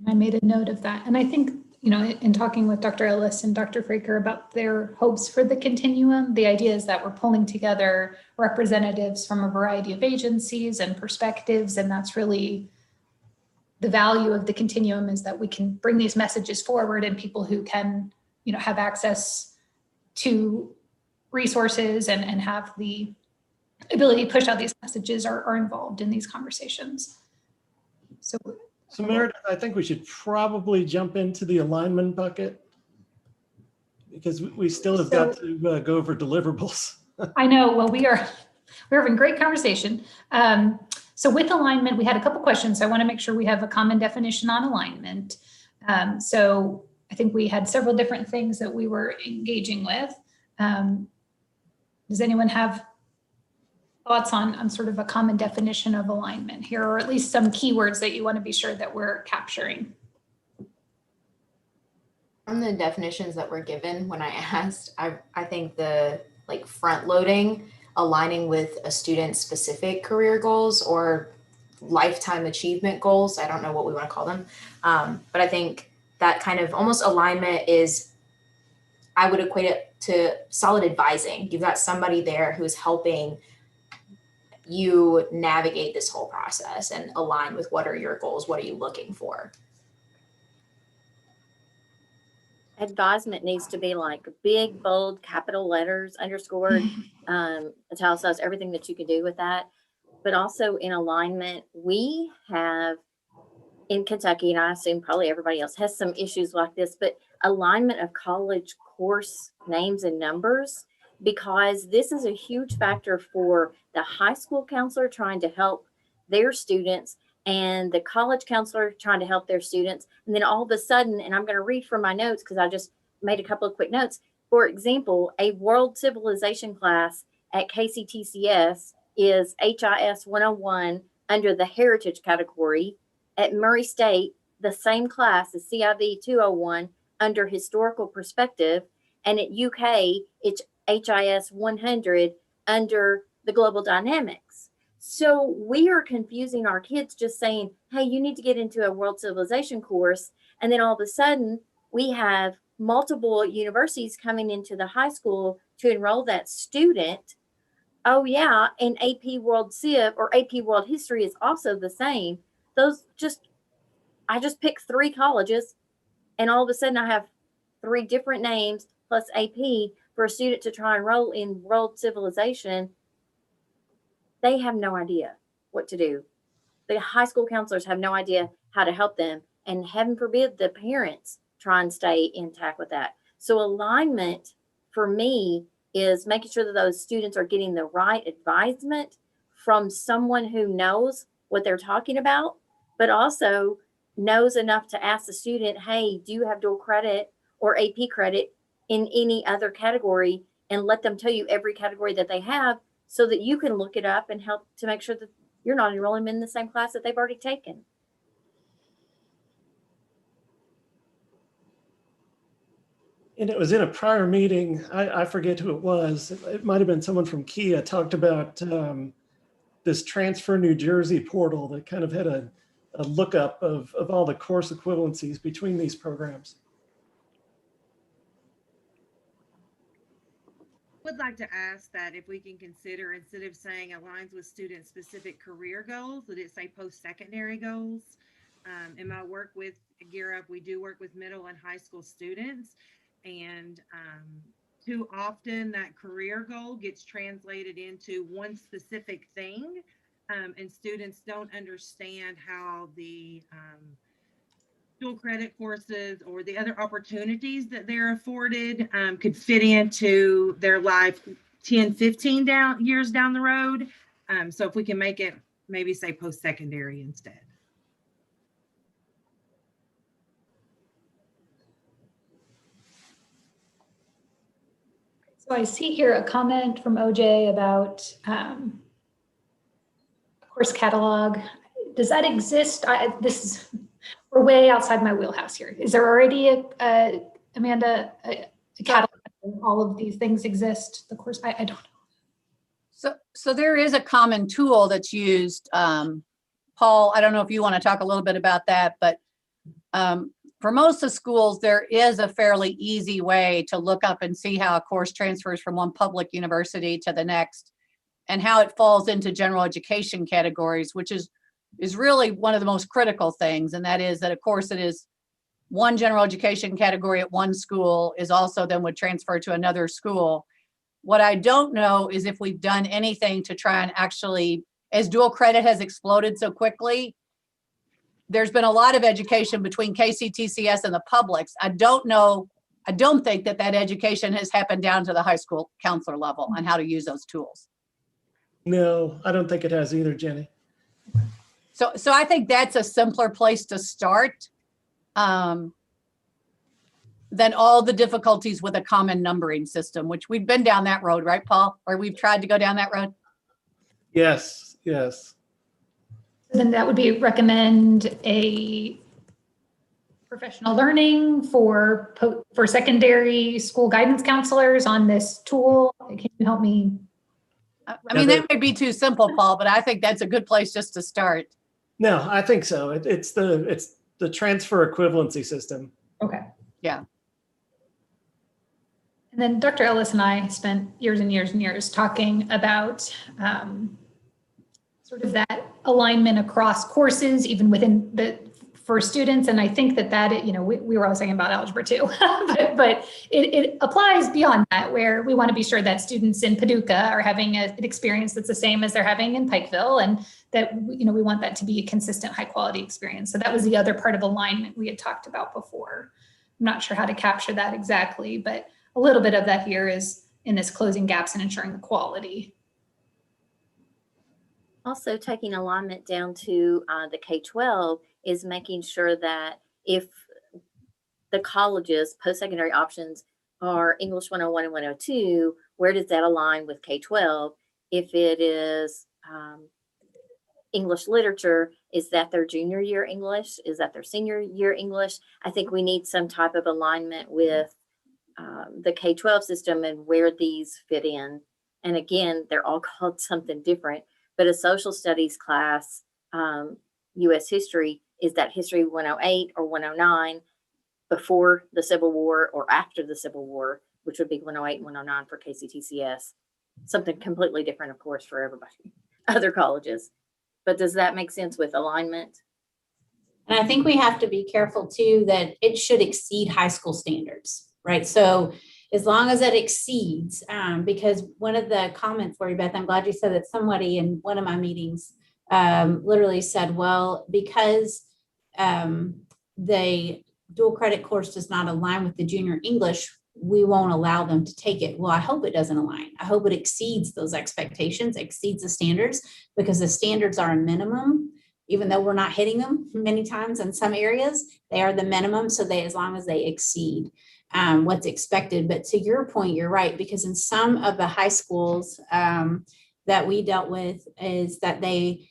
I made a note of that. And I think, in talking with Dr. Ellis and Dr. Fraker about their hopes for the continuum, the idea is that we're pulling together representatives from a variety of agencies and perspectives. And that's really the value of the continuum, is that we can bring these messages forward, and people who can, have access to resources and have the ability to push out these messages are involved in these conversations. So Meredith, I think we should probably jump into the alignment bucket because we still have got to go over deliverables. I know, well, we're having great conversation. So with alignment, we had a couple questions. So I want to make sure we have a common definition on alignment. So I think we had several different things that we were engaging with. Does anyone have thoughts on sort of a common definition of alignment here, or at least some keywords that you want to be sure that we're capturing? From the definitions that were given when I asked, I think the like front loading, aligning with a student's specific career goals or lifetime achievement goals. I don't know what we want to call them. But I think that kind of almost alignment is, I would equate it to solid advising. You've got somebody there who's helping you navigate this whole process and align with what are your goals, what are you looking for. Advisement needs to be like big, bold, capital letters, underscored, italicized, everything that you can do with that. But also in alignment, we have in Kentucky, and I assume probably everybody else has some issues like this, but alignment of college course names and numbers, because this is a huge factor for the high school counselor trying to help their students and the college counselor trying to help their students. And then all of a sudden, and I'm going to read from my notes because I just made a couple of quick notes. For example, a world civilization class at KCTCS is HIS 101 under the heritage category. At Murray State, the same class is CIV 201 under historical perspective. And at UK, it's HIS 100 under the global dynamics. So we are confusing our kids just saying, hey, you need to get into a world civilization course. And then all of a sudden we have multiple universities coming into the high school to enroll that student. Oh yeah, and AP World Civ or AP World History is also the same. I just picked 3 colleges and all of a sudden I have 3 different names plus AP for a student to try and enroll in world civilization. They have no idea what to do. The high school counselors have no idea how to help them. And heaven forbid the parents try and stay intact with that. So alignment for me is making sure that those students are getting the right advisement from someone who knows what they're talking about, but also knows enough to ask the student, hey, do you have dual credit or AP credit in any other category? And let them tell you every category that they have so that you can look it up and help to make sure that you're not enrolling them in the same class that they've already taken. And it was in a prior meeting, I forget who it was. It might have been someone from Kia talked about this Transfer New Jersey portal that kind of had a lookup of all the course equivalencies between these programs. Would like to ask that if we can consider, instead of saying aligns with student specific career goals, would it say post-secondary goals? In my work with Gear Up, we do work with middle and high school students, and too often that career goal gets translated into one specific thing, and students don't understand how the dual credit courses or the other opportunities that they're afforded could fit into their life 10, 15 years down the road. So if we can make it maybe say post-secondary instead. So I see here a comment from OJ about course catalog. Does that exist? We're way outside my wheelhouse here. Is there already Amanda, a catalog? All of these things exist. The course, I don't know. So there is a common tool that's used. Paul, I don't know if you want to talk a little bit about that, but for most of schools, there is a fairly easy way to look up and see how a course transfers from one public university to the next and how it falls into general education categories, which is really one of the most critical things. And that is that a course that is one general education category at one school is also then would transfer to another school. What I don't know is if we've done anything to try and actually, as dual credit has exploded so quickly, there's been a lot of education between KCTCS and the publics. I don't think that education has happened down to the high school counselor level on how to use those tools. No, I don't think it has either, Jenny. So I think that's a simpler place to start than all the difficulties with a common numbering system, which we've been down that road, right, Paul? Or we've tried to go down that road? Yes, yes. Then that would be recommend a professional learning for secondary school guidance counselors on this tool. Can you help me? I mean, that may be too simple, Paul, but I think that's a good place just to start. No, I think so. It's the transfer equivalency system. Okay. Yeah. And then Dr. Ellis and I spent years and years and years talking about sort of that alignment across courses, even within for students. And I think that, we were always saying about algebra too, but it applies beyond that, where we want to be sure that students in Paducah are having an experience that's the same as they're having in Pikeville, and that, we want that to be a consistent, high quality experience. So that was the other part of alignment we had talked about before. I'm not sure how to capture that exactly, but a little bit of that here is in this closing gaps and ensuring the quality. Also, taking alignment down to the K-12 is making sure that if the colleges post-secondary options are English 101 and 102, where does that align with K-12? If it is English literature, is that their junior year English? Is that their senior year English? I think we need some type of alignment with the K-12 system and where these fit in. And again, they're all called something different, but a social studies class, U.S. history, is that history 108 or 109 before the Civil War or after the Civil War, which would be 108 and 109 for KCTCS. Something completely different, of course, for everybody, other colleges. But does that make sense with alignment? And I think we have to be careful too that it should exceed high school standards, right? So as long as it exceeds, because one of the comments for you, Beth, I'm glad you said that somebody in one of my meetings literally said, well, because the dual credit course does not align with the junior English, we won't allow them to take it. Well, I hope it doesn't align. I hope it exceeds those expectations, exceeds the standards, because the standards are a minimum. Even though we're not hitting them many times in some areas, they are the minimum. So as long as they exceed what's expected. But to your point, you're right, because in some of the high schools that we dealt with is that they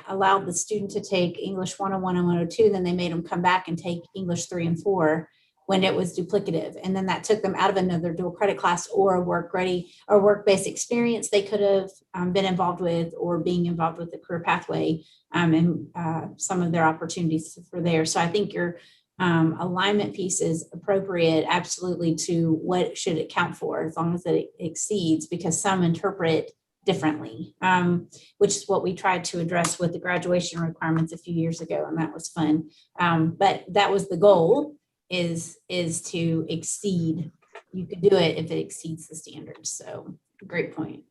allowed the student to take English 101 and 102, then they made them come back and take English 3 and 4 when it was duplicative. And then that took them out of another dual credit class or a work-ready or work-based experience they could have been involved with, or being involved with the career pathway and some of their opportunities for there. So I think your alignment piece is appropriate, absolutely, to what it should account for, as long as it exceeds, because some interpret differently, which is what we tried to address with the graduation requirements a few years ago, and that was fun. But that was the goal, is to exceed. You could do it if it exceeds the standards. So great point.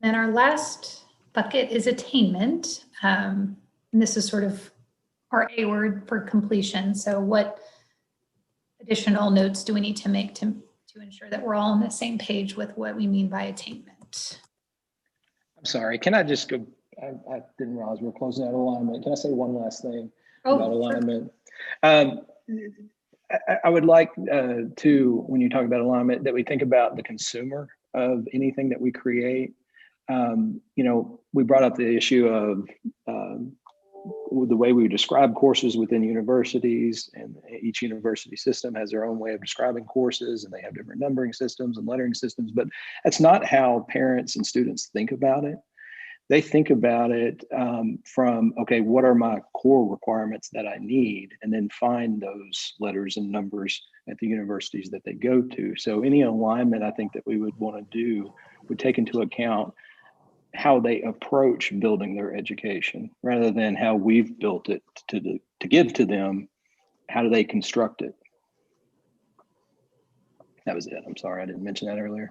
Then our last bucket is attainment. And this is sort of our A word for completion. So what additional notes do we need to make to ensure that we're all on the same page with what we mean by attainment? I'm sorry, can I just go? I didn't realize we were closing out alignment. Can I say one last thing about alignment? Sure. I would like to, when you talk about alignment, that we think about the consumer of anything that we create. We brought up the issue of the way we describe courses within universities, and each university system has their own way of describing courses, and they have different numbering systems and lettering systems, but that's not how parents and students think about it. They think about it from, okay, what are my core requirements that I need, and then find those letters and numbers at the universities that they go to. So any alignment I think that we would want to do would take into account how they approach building their education, rather than how we've built it to give to them. How do they construct it? That was it. I'm sorry, I didn't mention that earlier.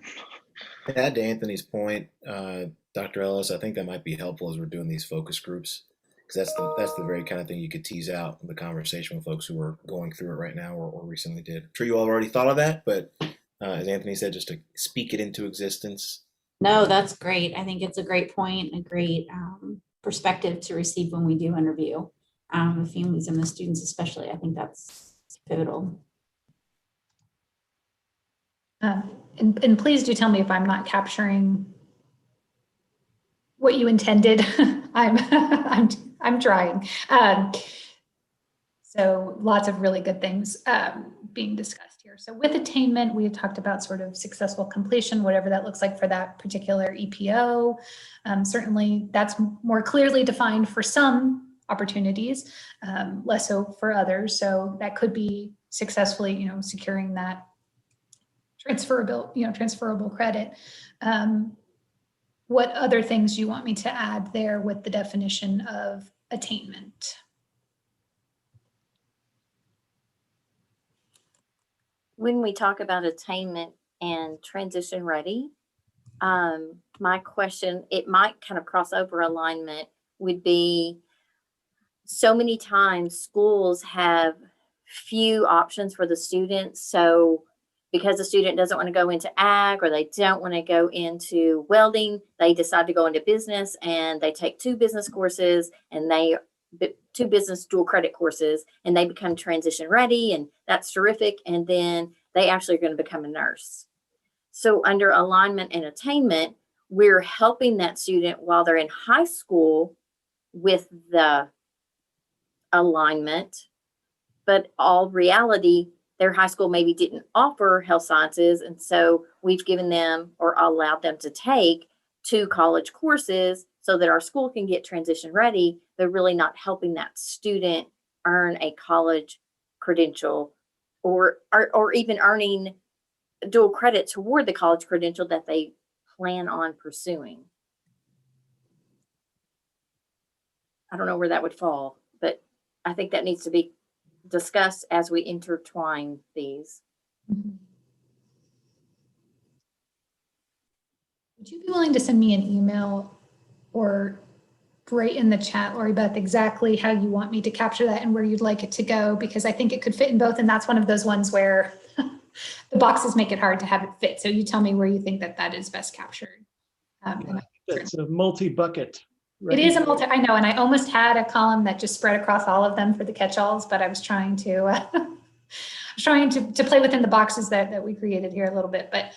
To add to Anthony's point, Dr. Ellis, I think that might be helpful as we're doing these focus groups, because that's the very kind of thing you could tease out in the conversation with folks who are going through it right now or recently did. I'm sure you all already thought of that, but as Anthony said, just to speak it into existence. No, that's great. I think it's a great point, a great perspective to receive when we do interview the families and the students, especially. I think that's pivotal. And please do tell me if I'm not capturing what you intended. I'm trying. So lots of really good things being discussed here. So with attainment, we have talked about sort of successful completion, whatever that looks like for that particular EPO. Certainly that's more clearly defined for some opportunities, less so for others. So that could be successfully, securing that transferable credit. What other things do you want me to add there with the definition of attainment? When we talk about attainment and transition ready, my question, it might kind of cross over alignment, would be so many times schools have few options for the students. So because the student doesn't want to go into ag or they don't want to go into welding, they decide to go into business and they take 2 business courses and 2 business dual credit courses, and they become transition ready, and that's terrific. And then they actually are going to become a nurse. So under alignment and attainment, we're helping that student while they're in high school with the alignment, but all reality, their high school maybe didn't offer health sciences. And so we've given them or allowed them to take 2 college courses so that our school can get transition ready, but really not helping that student earn a college credential or even earning dual credit toward the college credential that they plan on pursuing. I don't know where that would fall, but I think that needs to be discussed as we intertwine these. Would you be willing to send me an email or write in the chat, Lori Beth, exactly how you want me to capture that and where you'd like it to go? Because I think it could fit in both, and that's one of those ones where the boxes make it hard to have it fit. So you tell me where you think that is best captured. It's a multi-bucket. It is a multi, I know, and I almost had a column that just spread across all of them for the catch-alls, but I was trying to play within the boxes that we created here a little bit. But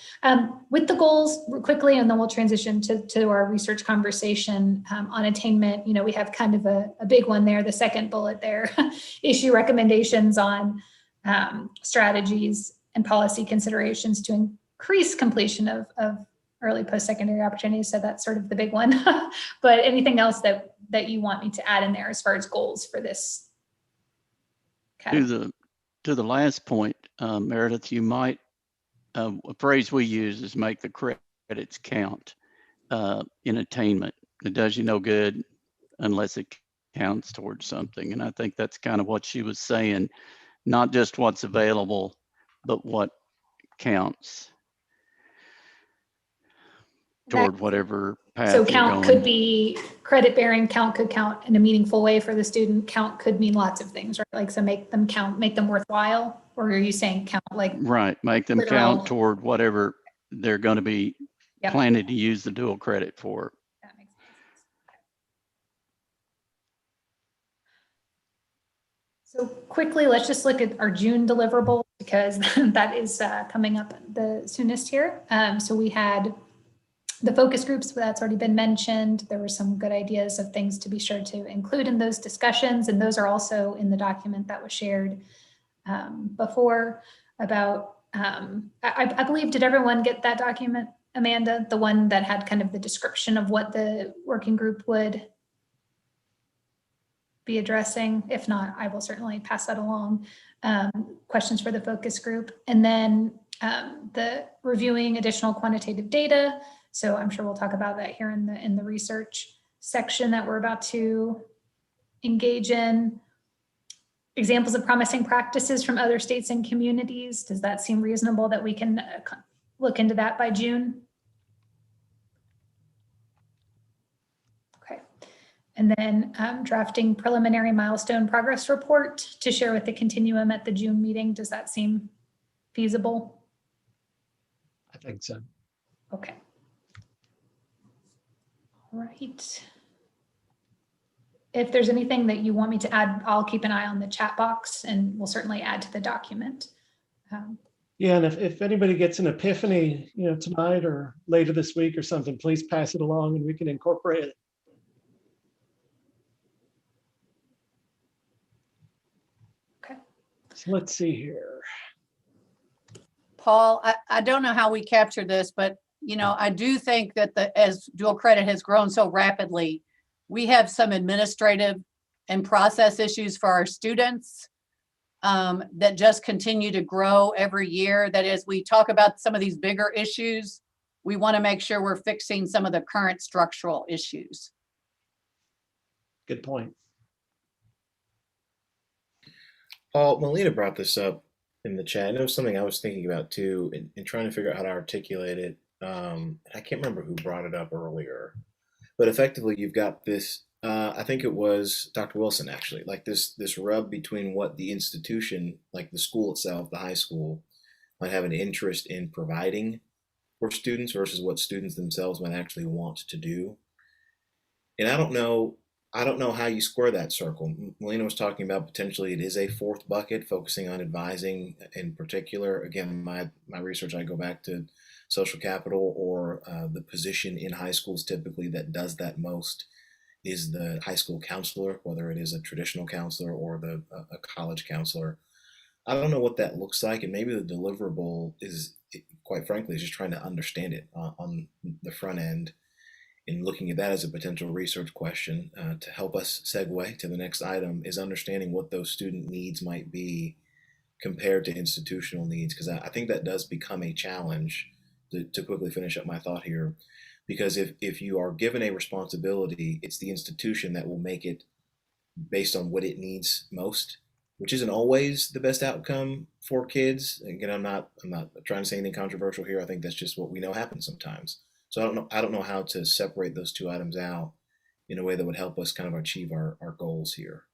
with the goals quickly, and then we'll transition to our research conversation on attainment. We have kind of a big one there, the second bullet there, issue recommendations on strategies and policy considerations to increase completion of early post-secondary opportunities. So that's sort of the big one. But anything else that you want me to add in there as far as goals for this category? To the last point, Meredith, you might, a phrase we use is make the credits count in attainment. It does you no good unless it counts towards something. And I think that's kind of what she was saying, not just what's available, but what counts toward whatever path. So count could be credit bearing, count could count in a meaningful way for the student. Count could mean lots of things, right? Like, so make them count, make them worthwhile. Or are you saying count like? Right, make them literal? count toward whatever they're going to be planning to use the dual credit for. That makes sense. So quickly, let's just look at our June deliverable, because that is coming up the soonest here. So we had the focus groups, that's already been mentioned. There were some good ideas of things to be sure to include in those discussions, and those are also in the document that was shared before about, I believe, did everyone get that document, Amanda? The one that had kind of the description of what the working group would be addressing? If not, I will certainly pass that along. Questions for the focus group. And then the reviewing additional quantitative data. So I'm sure we'll talk about that here in the research section that we're about to engage in. examples of promising practices from other states and communities. Does that seem reasonable that we can look into that by June? Okay. And then drafting preliminary milestone progress report to share with the continuum at the June meeting. Does that seem feasible? I think so. Okay. All right. If there's anything that you want me to add, I'll keep an eye on the chat box and we'll certainly add to the document. Yeah, and if anybody gets an epiphany, tonight or later this week or something, please pass it along and we can incorporate it. Okay. So let's see here. Paul, I don't know how we capture this, but I do think that as dual credit has grown so rapidly, we have some administrative and process issues for our students that just continue to grow every year. That as we talk about some of these bigger issues, we want to make sure we're fixing some of the current structural issues. Good point. Paul, Melina brought this up in the chat. And it was something I was thinking about too, and trying to figure out how to articulate it. I can't remember who brought it up earlier, but effectively you've got this, I think it was Dr. Wilson actually, like this rub between what the institution, like the school itself, the high school, might have an interest in providing for students versus what students themselves might actually want to do. And I don't know how you square that circle. Melina was talking about potentially it is a fourth bucket, focusing on advising in particular. Again, my research, I go back to social capital, or the position in high schools typically that does that most is the high school counselor, whether it is a traditional counselor or a college counselor. I don't know what that looks like, and maybe the deliverable is, quite frankly, is just trying to understand it on the front end, and looking at that as a potential research question to help us segue to the next item is understanding what those student needs might be compared to institutional needs, because I think that does become a challenge. To quickly finish up my thought here, because if you are given a responsibility, it's the institution that will make it based on what it needs most, which isn't always the best outcome for kids. Again, I'm not trying to say anything controversial here. I think that's just what we know happens sometimes. So I don't know how to separate those two items out in a way that would help us kind of achieve our goals here.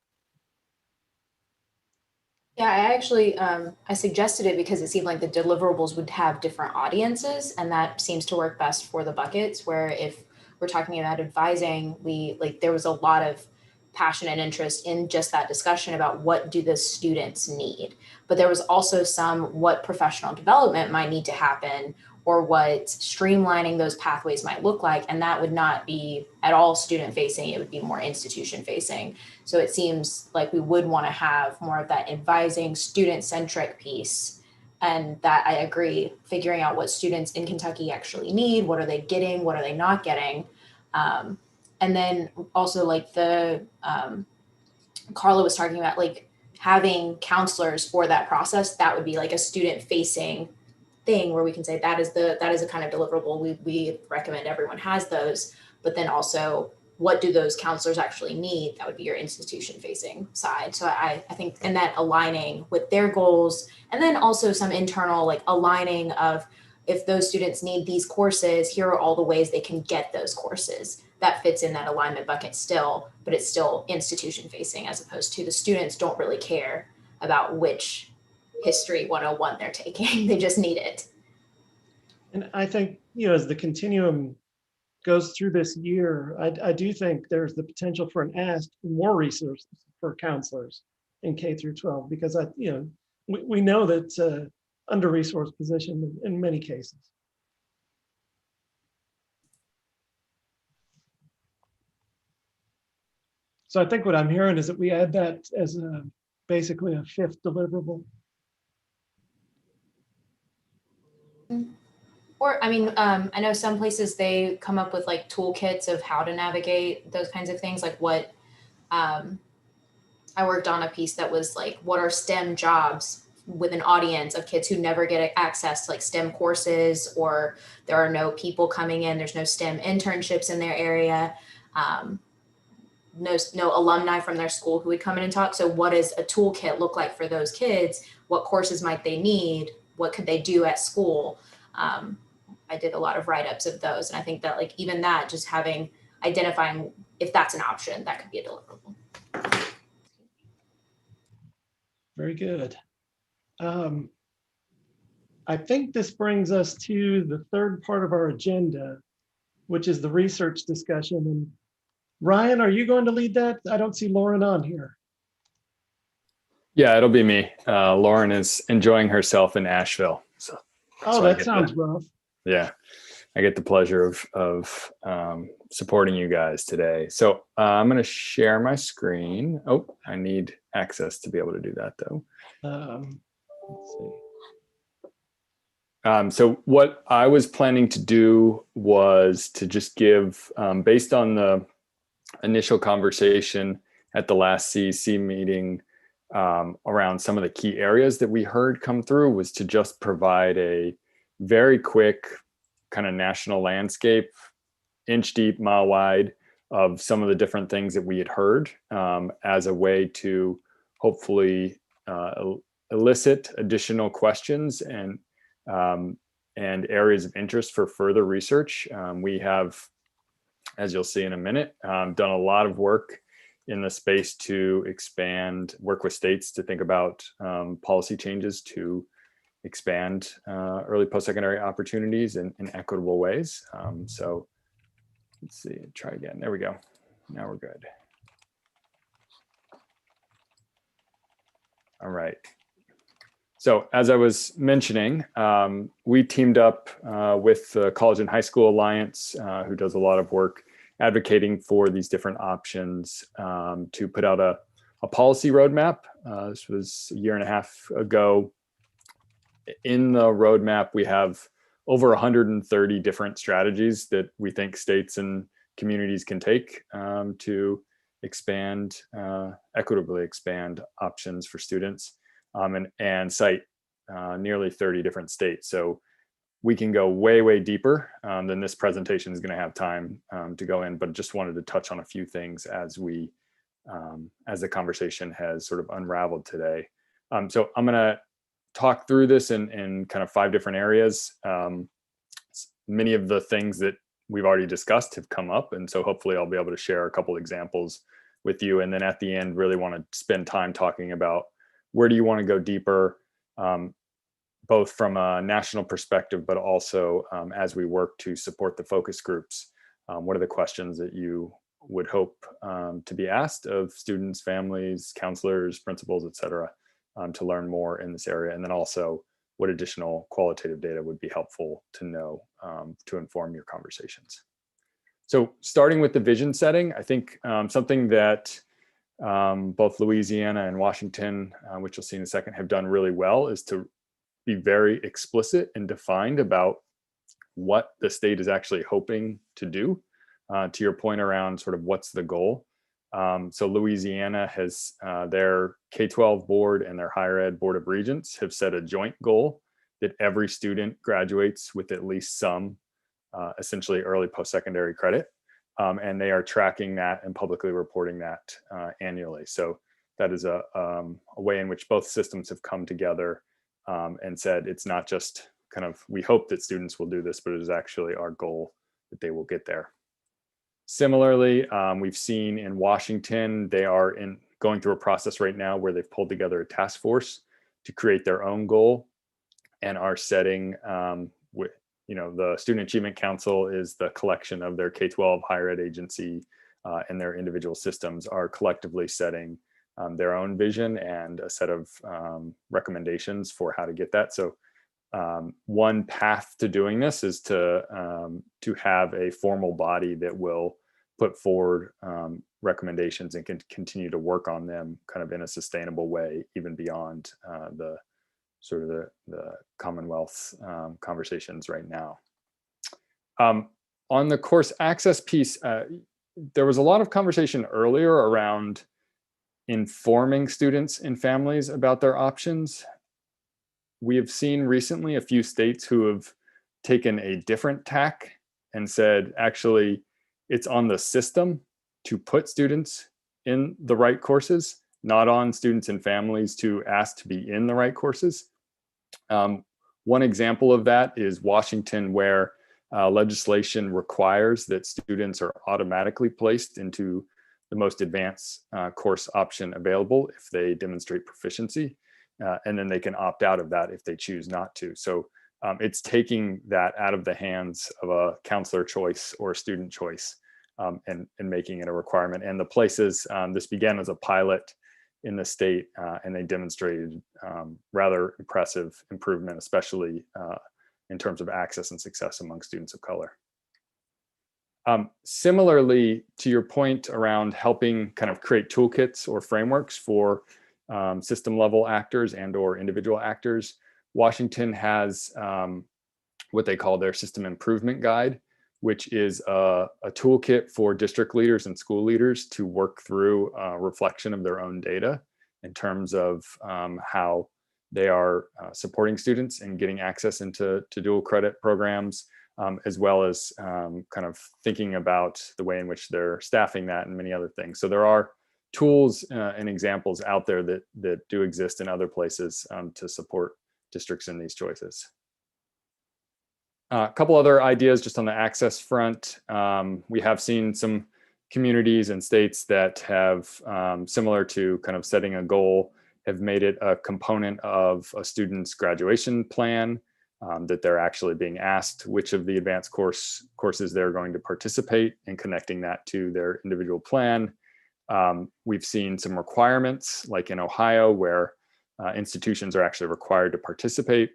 Yeah, I actually, I suggested it because it seemed like the deliverables would have different audiences, and that seems to work best for the buckets, where if we're talking about advising, there was a lot of passion and interest in just that discussion about what do the students need. But there was also some what professional development might need to happen, or what streamlining those pathways might look like. And that would not be at all student facing, it would be more institution facing. So it seems like we would want to have more of that advising student centric piece. And that, I agree, figuring out what students in Kentucky actually need, what are they getting, what are they not getting. And then also Carla was talking about having counselors for that process. That would be like a student facing thing where we can say that is a kind of deliverable. We recommend everyone has those, but then also what do those counselors actually need? That would be your institution facing side. So I think in that aligning with their goals, and then also some internal aligning of if those students need these courses, here are all the ways they can get those courses. That fits in that alignment bucket still, but it's still institution facing, as opposed to the students don't really care about which History 101 they're taking. They just need it. And I think, as the continuum goes through this year, I do think there's the potential for an ask for more resources for counselors in K through 12, because we know that it's a under-resourced position in many cases. So I think what I'm hearing is that we add that as basically a fifth deliverable. Or, I know some places they come up with toolkits of how to navigate those kinds of things. I worked on a piece that was what are STEM jobs with an audience of kids who never get access to STEM courses, or there are no people coming in, there's no STEM internships in their area. no alumni from their school who would come in and talk. So what does a toolkit look like for those kids? What courses might they need? What could they do at school? I did a lot of write-ups of those. And I think that like even that, just identifying if that's an option, that could be a deliverable. Very good. I think this brings us to the third part of our agenda, which is the research discussion. And Ryan, are you going to lead that? I don't see Lauren on here. Yeah, it'll be me. Lauren is enjoying herself in Asheville. Oh, that sounds rough. Yeah, I get the pleasure of supporting you guys today. So I'm going to share my screen. Oh, I need access to be able to do that though. Let's see. So what I was planning to do was to just give, based on the initial conversation at the last CEC meeting around some of the key areas that we heard come through, was to just provide a very quick kind of national landscape, inch deep, mile wide, of some of the different things that we had heard as a way to hopefully elicit additional questions and areas of interest for further research. We have, as you'll see in a minute, done a lot of work in the space to work with states to think about policy changes to expand early post-secondary opportunities in equitable ways. So let's see, try again. There we go. Now we're good. All right. So as I was mentioning, we teamed up with the College and High School Alliance, who does a lot of work advocating for these different options, to put out a policy roadmap. This was a year and a half ago. In the roadmap, we have over 130 different strategies that we think states and communities can take to equitably expand options for students. And cite nearly 30 different states. So we can go way, way deeper than this presentation is going to have time to go in, but just wanted to touch on a few things as the conversation has sort of unraveled today. So I'm going to talk through this in kind of 5 different areas. Many of the things that we've already discussed have come up, and so hopefully I'll be able to share a couple examples with you. And then at the end, really want to spend time talking about where do you want to go deeper, both from a national perspective, but also as we work to support the focus groups. What are the questions that you would hope to be asked of students, families, counselors, principals, et cetera, to learn more in this area? And then also what additional qualitative data would be helpful to know to inform your conversations. So starting with the vision setting, I think something that both Louisiana and Washington, which you'll see in a second, have done really well is to be very explicit and defined about what the state is actually hoping to do. To your point around sort of what's the goal. So Louisiana has their K-12 board and their higher ed board of regents have set a joint goal that every student graduates with at least some essentially early post-secondary credit. And they are tracking that and publicly reporting that annually. So that is a way in which both systems have come together and said it's not just kind of, we hope that students will do this, but it is actually our goal that they will get there. Similarly, we've seen in Washington, they are going through a process right now where they've pulled together a task force to create their own goal and are setting the Student Achievement Council is the collection of their K-12 higher ed agency and their individual systems are collectively setting their own vision and a set of recommendations for how to get that. So one path to doing this is to have a formal body that will put forward recommendations and can continue to work on them kind of in a sustainable way, even beyond the sort of the Commonwealth conversations right now. On the course access piece, there was a lot of conversation earlier around informing students and families about their options. We have seen recently a few states who have taken a different tack and said, actually, it's on the system to put students in the right courses, not on students and families to ask to be in the right courses. One example of that is Washington, where legislation requires that students are automatically placed into the most advanced course option available if they demonstrate proficiency, and then they can opt out of that if they choose not to. So it's taking that out of the hands of a counselor choice or student choice, and making it a requirement. And the places, this began as a pilot in the state, and they demonstrated rather impressive improvement, especially in terms of access and success among students of color. Similarly, to your point around helping kind of create toolkits or frameworks for system level actors and or individual actors, Washington has what they call their system improvement guide, which is a toolkit for district leaders and school leaders to work through a reflection of their own data in terms of how they are supporting students and getting access into dual credit programs, as well as kind of thinking about the way in which they're staffing that and many other things. So there are tools and examples out there that do exist in other places to support districts in these choices. A couple other ideas just on the access front. We have seen some communities and states that have, similar to kind of setting a goal, have made it a component of a student's graduation plan, that they're actually being asked which of the advanced courses they're going to participate, and connecting that to their individual plan. We've seen some requirements, like in Ohio, where institutions are actually required to participate.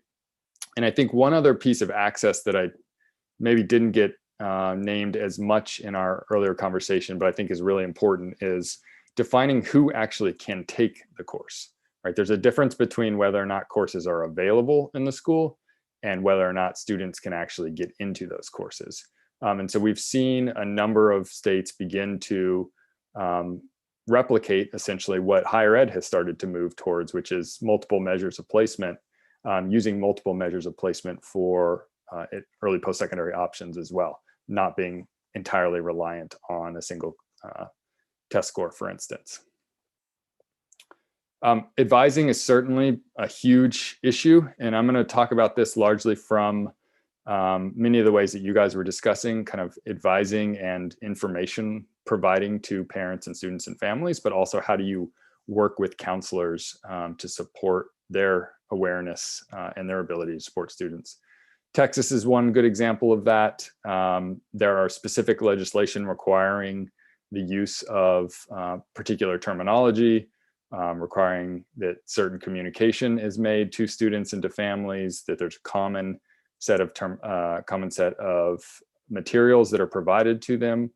And I think one other piece of access that I maybe didn't get named as much in our earlier conversation, but I think is really important, is defining who actually can take the course, right? There's a difference between whether or not courses are available in the school and whether or not students can actually get into those courses. And so we've seen a number of states begin to replicate essentially what higher ed has started to move towards, which is multiple measures of placement, using multiple measures of placement for early post-secondary options as well, not being entirely reliant on a single test score, for instance. Advising is certainly a huge issue, and I'm going to talk about this largely from many of the ways that you guys were discussing, kind of advising and information providing to parents and students and families, but also how do you work with counselors to support their awareness and their ability to support students. Texas is one good example of that. There are specific legislation requiring the use of particular terminology, requiring that certain communication is made to students and to families, that there's a common set of materials that are provided to them.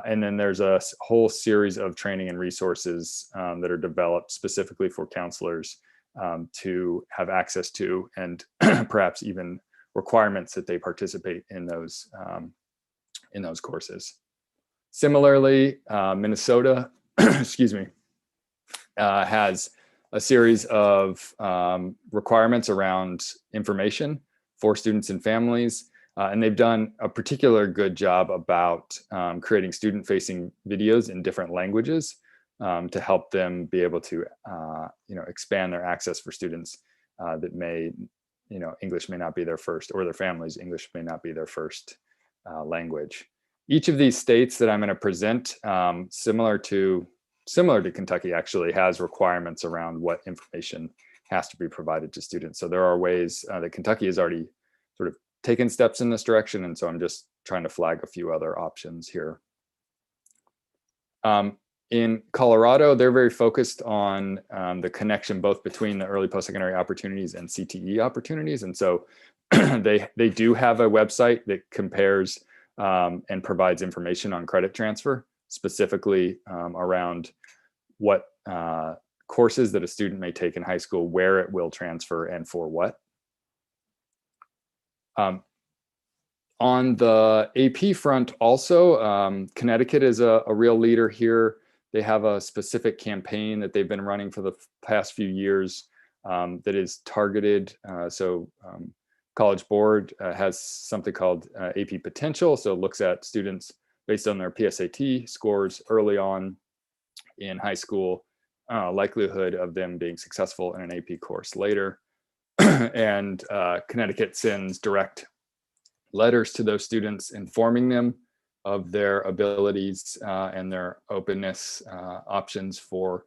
And then there's a whole series of training and resources that are developed specifically for counselors to have access to, and perhaps even requirements that they participate in those courses. Similarly, Minnesota, excuse me, has a series of requirements around information for students and families. And they've done a particular good job about creating student-facing videos in different languages to help them be able to, expand their access for students that may, English may not be their first, or their families, English may not be their first language. Each of these states that I'm going to present, similar to Kentucky, actually has requirements around what information has to be provided to students. So there are ways that Kentucky has already sort of taken steps in this direction, and so I'm just trying to flag a few other options here. In Colorado, they're very focused on the connection both between the early post-secondary opportunities and CTE opportunities, and so they do have a website that compares and provides information on credit transfer, specifically around what courses that a student may take in high school, where it will transfer, and for what. On the AP front also, Connecticut is a real leader here. They have a specific campaign that they've been running for the past few years that is targeted. College Board has something called AP Potential, so it looks at students' based on their PSAT scores early on in high school, likelihood of them being successful in an AP course later. And Connecticut sends direct letters to those students informing them of their abilities and their openness options for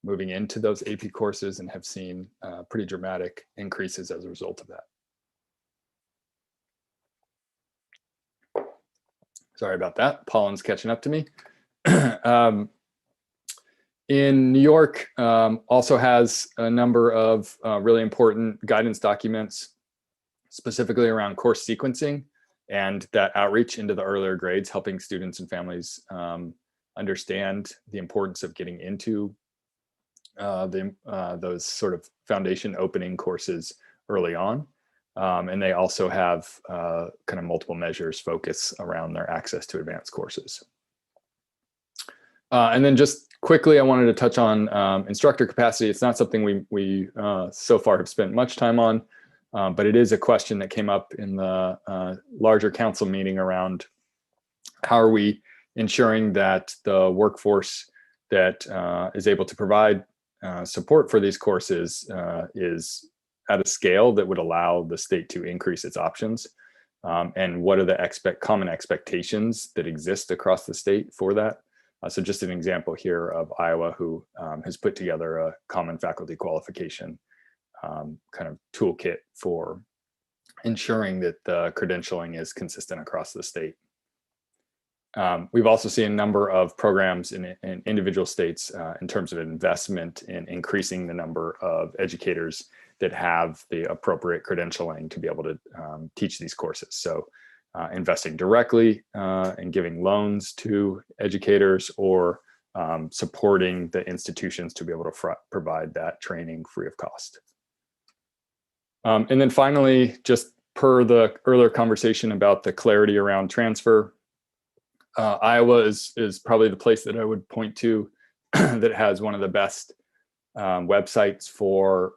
moving into those AP courses, and have seen pretty dramatic increases as a result of that. Sorry about that. Pollen's catching up to me. In New York, also has a number of really important guidance documents, specifically around course sequencing and that outreach into the earlier grades, helping students and families understand the importance of getting into those sort of foundation opening courses early on. And they also have kind of multiple measures focus around their access to advanced courses. And then just quickly, I wanted to touch on instructor capacity. It's not something we so far have spent much time on, but it is a question that came up in the larger council meeting around how are we ensuring that the workforce that is able to provide support for these courses is at a scale that would allow the state to increase its options, and what are the common expectations that exist across the state for that. So just an example here of Iowa, who has put together a common faculty qualification kind of toolkit for ensuring that the credentialing is consistent across the state. We've also seen a number of programs in individual states in terms of investment in increasing the number of educators that have the appropriate credentialing to be able to teach these courses. So investing directly and giving loans to educators, or supporting the institutions to be able to provide that training free of cost. And then finally, just per the earlier conversation about the clarity around transfer, Iowa is probably the place that I would point to that has one of the best websites for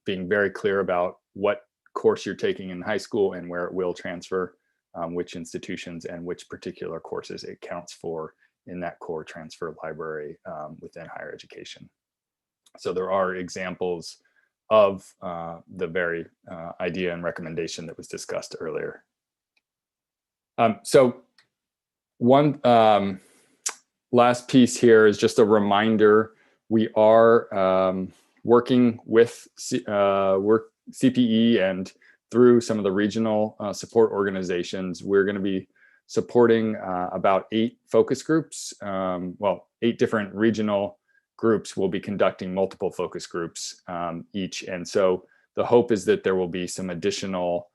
being very clear about what course you're taking in high school and where it will transfer, which institutions and which particular courses it counts for in that core transfer library within higher education. So there are examples of the very idea and recommendation that was discussed earlier. So one last piece here is just a reminder. We are working with CPE and through some of the regional support organizations. We're going to be supporting about 8 focus groups. 8 different regional groups will be conducting multiple focus groups each. And so the hope is that there will be some additional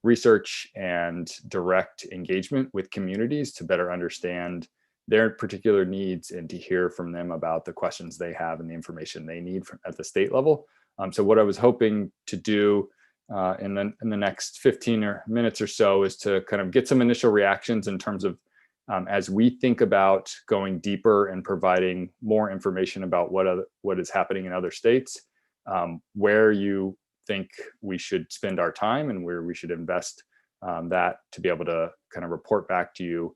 research and direct engagement with communities to better understand their particular needs and to hear from them about the questions they have and the information they need at the state level. So what I was hoping to do in the next 15 minutes or so is to kind of get some initial reactions in terms of as we think about going deeper and providing more information about what is happening in other states, where you think we should spend our time and where we should invest that to be able to kind of report back to you,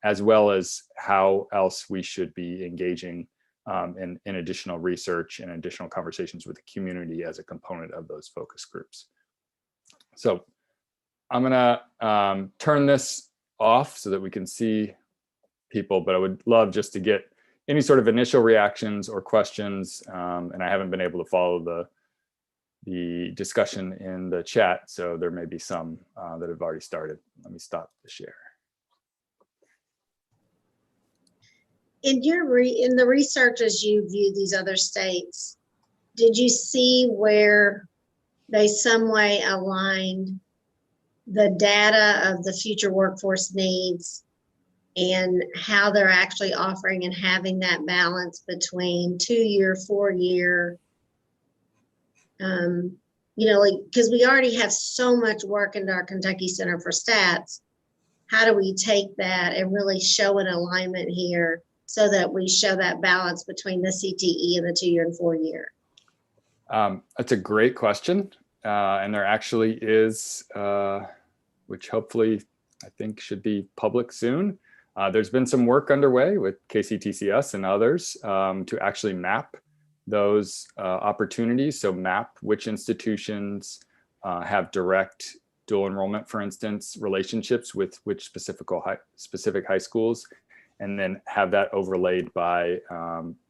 as well as how else we should be engaging in additional research and additional conversations with the community as a component of those focus groups. So I'm gonna turn this off so that we can see people, but I would love just to get any sort of initial reactions or questions, and I haven't been able to follow the discussion in the chat, so there may be some that have already started. Let me stop the share. In the research as you view these other states, did you see where they some way aligned the data of the future workforce needs and how they're actually offering and having that balance between 2-year, 4-year, because we already have so much work into our Kentucky Center for Stats. How do we take that and really show an alignment here so that we show that balance between the CTE and the 2-year and 4-year? That's a great question. And there actually is, which hopefully I think should be public soon. There's been some work underway with KCTCS and others to actually map those opportunities. So map which institutions have direct dual enrollment, for instance, relationships with which specific high schools, and then have that overlaid by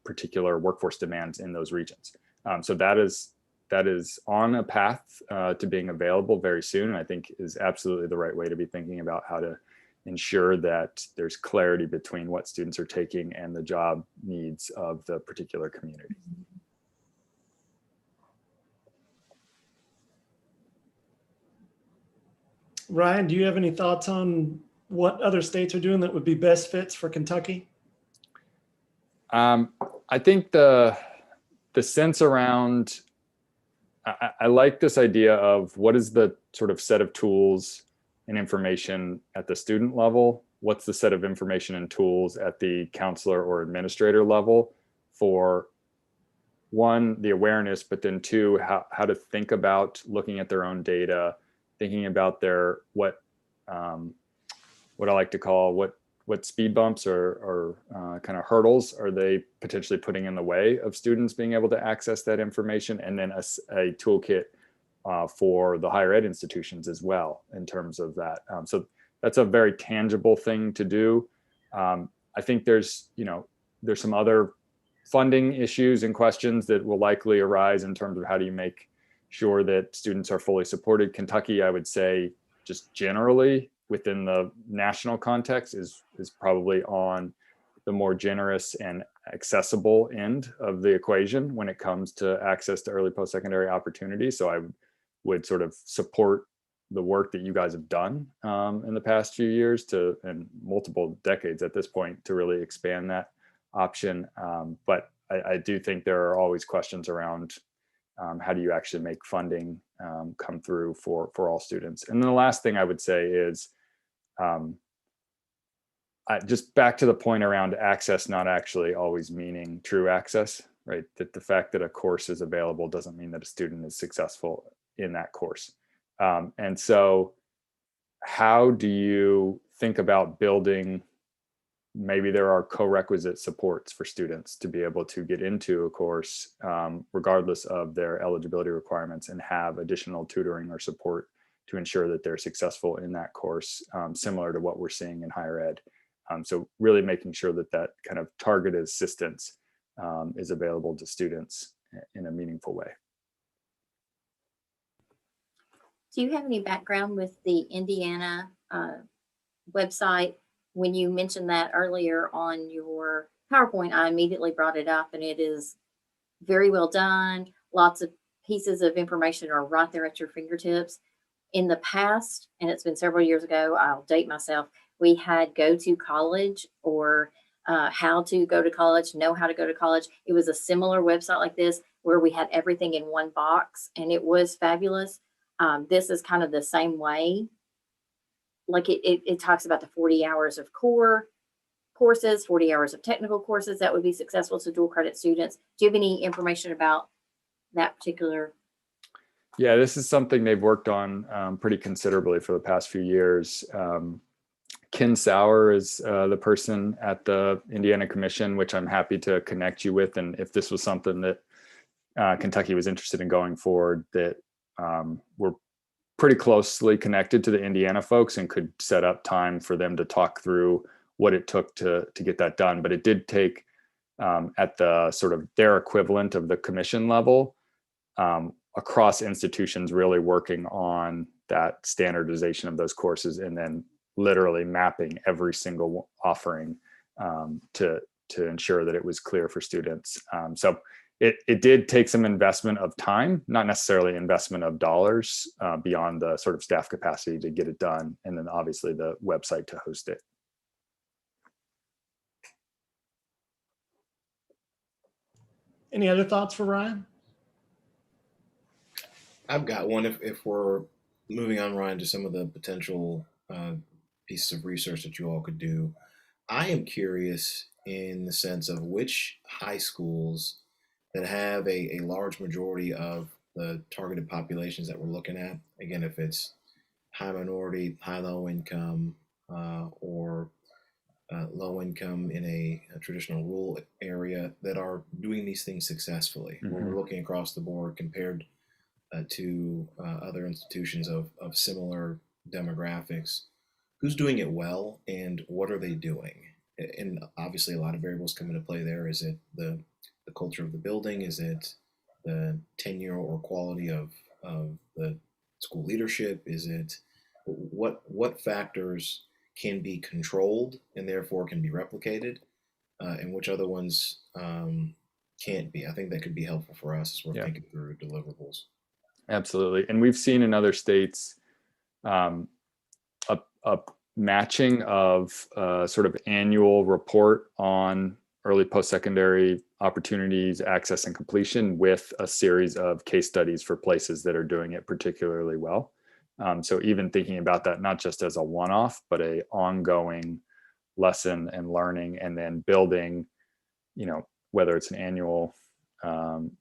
particular workforce demands in those regions. So that is on a path to being available very soon, and I think is absolutely the right way to be thinking about how to ensure that there's clarity between what students are taking and the job needs of the particular community. Ryan, do you have any thoughts on what other states are doing that would be best fits for Kentucky? I think the sense around, I like this idea of what is the sort of set of tools and information at the student level? What's the set of information and tools at the counselor or administrator level for, one, the awareness, but then two, how to think about looking at their own data, thinking about their, what I like to call, what speed bumps or kind of hurdles are they potentially putting in the way of students being able to access that information, and then a toolkit for the higher ed institutions as well in terms of that. So that's a very tangible thing to do. I think there's some other funding issues and questions that will likely arise in terms of how do you make sure that students are fully supported. Kentucky, I would say, just generally within the national context is probably on the more generous and accessible end of the equation when it comes to access to early post-secondary opportunities. So I would sort of support the work that you guys have done in the past few years and multiple decades at this point to really expand that option. But I do think there are always questions around how do you actually make funding come through for all students. And then the last thing I would say is just back to the point around access not actually always meaning true access, right? That the fact that a course is available doesn't mean that a student is successful in that course. And so how do you think about building, maybe there are co-requisite supports for students to be able to get into a course regardless of their eligibility requirements, and have additional tutoring or support to ensure that they're successful in that course, similar to what we're seeing in higher ed. So really making sure that that kind of targeted assistance is available to students in a meaningful way. Do you have any background with the Indiana website? When you mentioned that earlier on your PowerPoint, I immediately brought it up, and it is very well done. Lots of pieces of information are right there at your fingertips. In the past, and it's been several years ago, I'll date myself, we had Go to College or How to Go to College, Know How to Go to College. It was a similar website like this where we had everything in one box, and it was fabulous. This is kind of the same way. Like it talks about the 40 hours of core courses, 40 hours of technical courses that would be successful to dual credit students. Do you have any information about that particular? Yeah, this is something they've worked on pretty considerably for the past few years. Ken Sauer is the person at the Indiana Commission, which I'm happy to connect you with. And if this was something that Kentucky was interested in going forward, that we're pretty closely connected to the Indiana folks and could set up time for them to talk through what it took to get that done. But it did take at the sort of their equivalent of the commission level, across institutions really working on that standardization of those courses, and then literally mapping every single offering to ensure that it was clear for students. So it did take some investment of time, not necessarily investment of dollars, beyond the sort of staff capacity to get it done, and then obviously the website to host it. Any other thoughts for Ryan? I've got one. If we're moving on, Ryan, to some of the potential pieces of research that you all could do, I am curious in the sense of which high schools that have a large majority of the targeted populations that we're looking at. Again, if it's high minority, high low income, or low income in a traditional rural area that are doing these things successfully. When we're looking across the board compared to other institutions of similar demographics, who's doing it well and what are they doing? And obviously a lot of variables come into play there. Is it the culture of the building? Is it the tenure or quality of the school leadership? Is it what factors can be controlled and therefore can be replicated, and which other ones can't be? I think that could be helpful for us as we're thinking through deliverables. Absolutely. And we've seen in other states a matching of sort of annual report on early post-secondary opportunities, access, and completion with a series of case studies for places that are doing it particularly well. So even thinking about that, not just as a one-off, but a ongoing lesson and learning, and then building, whether it's an annual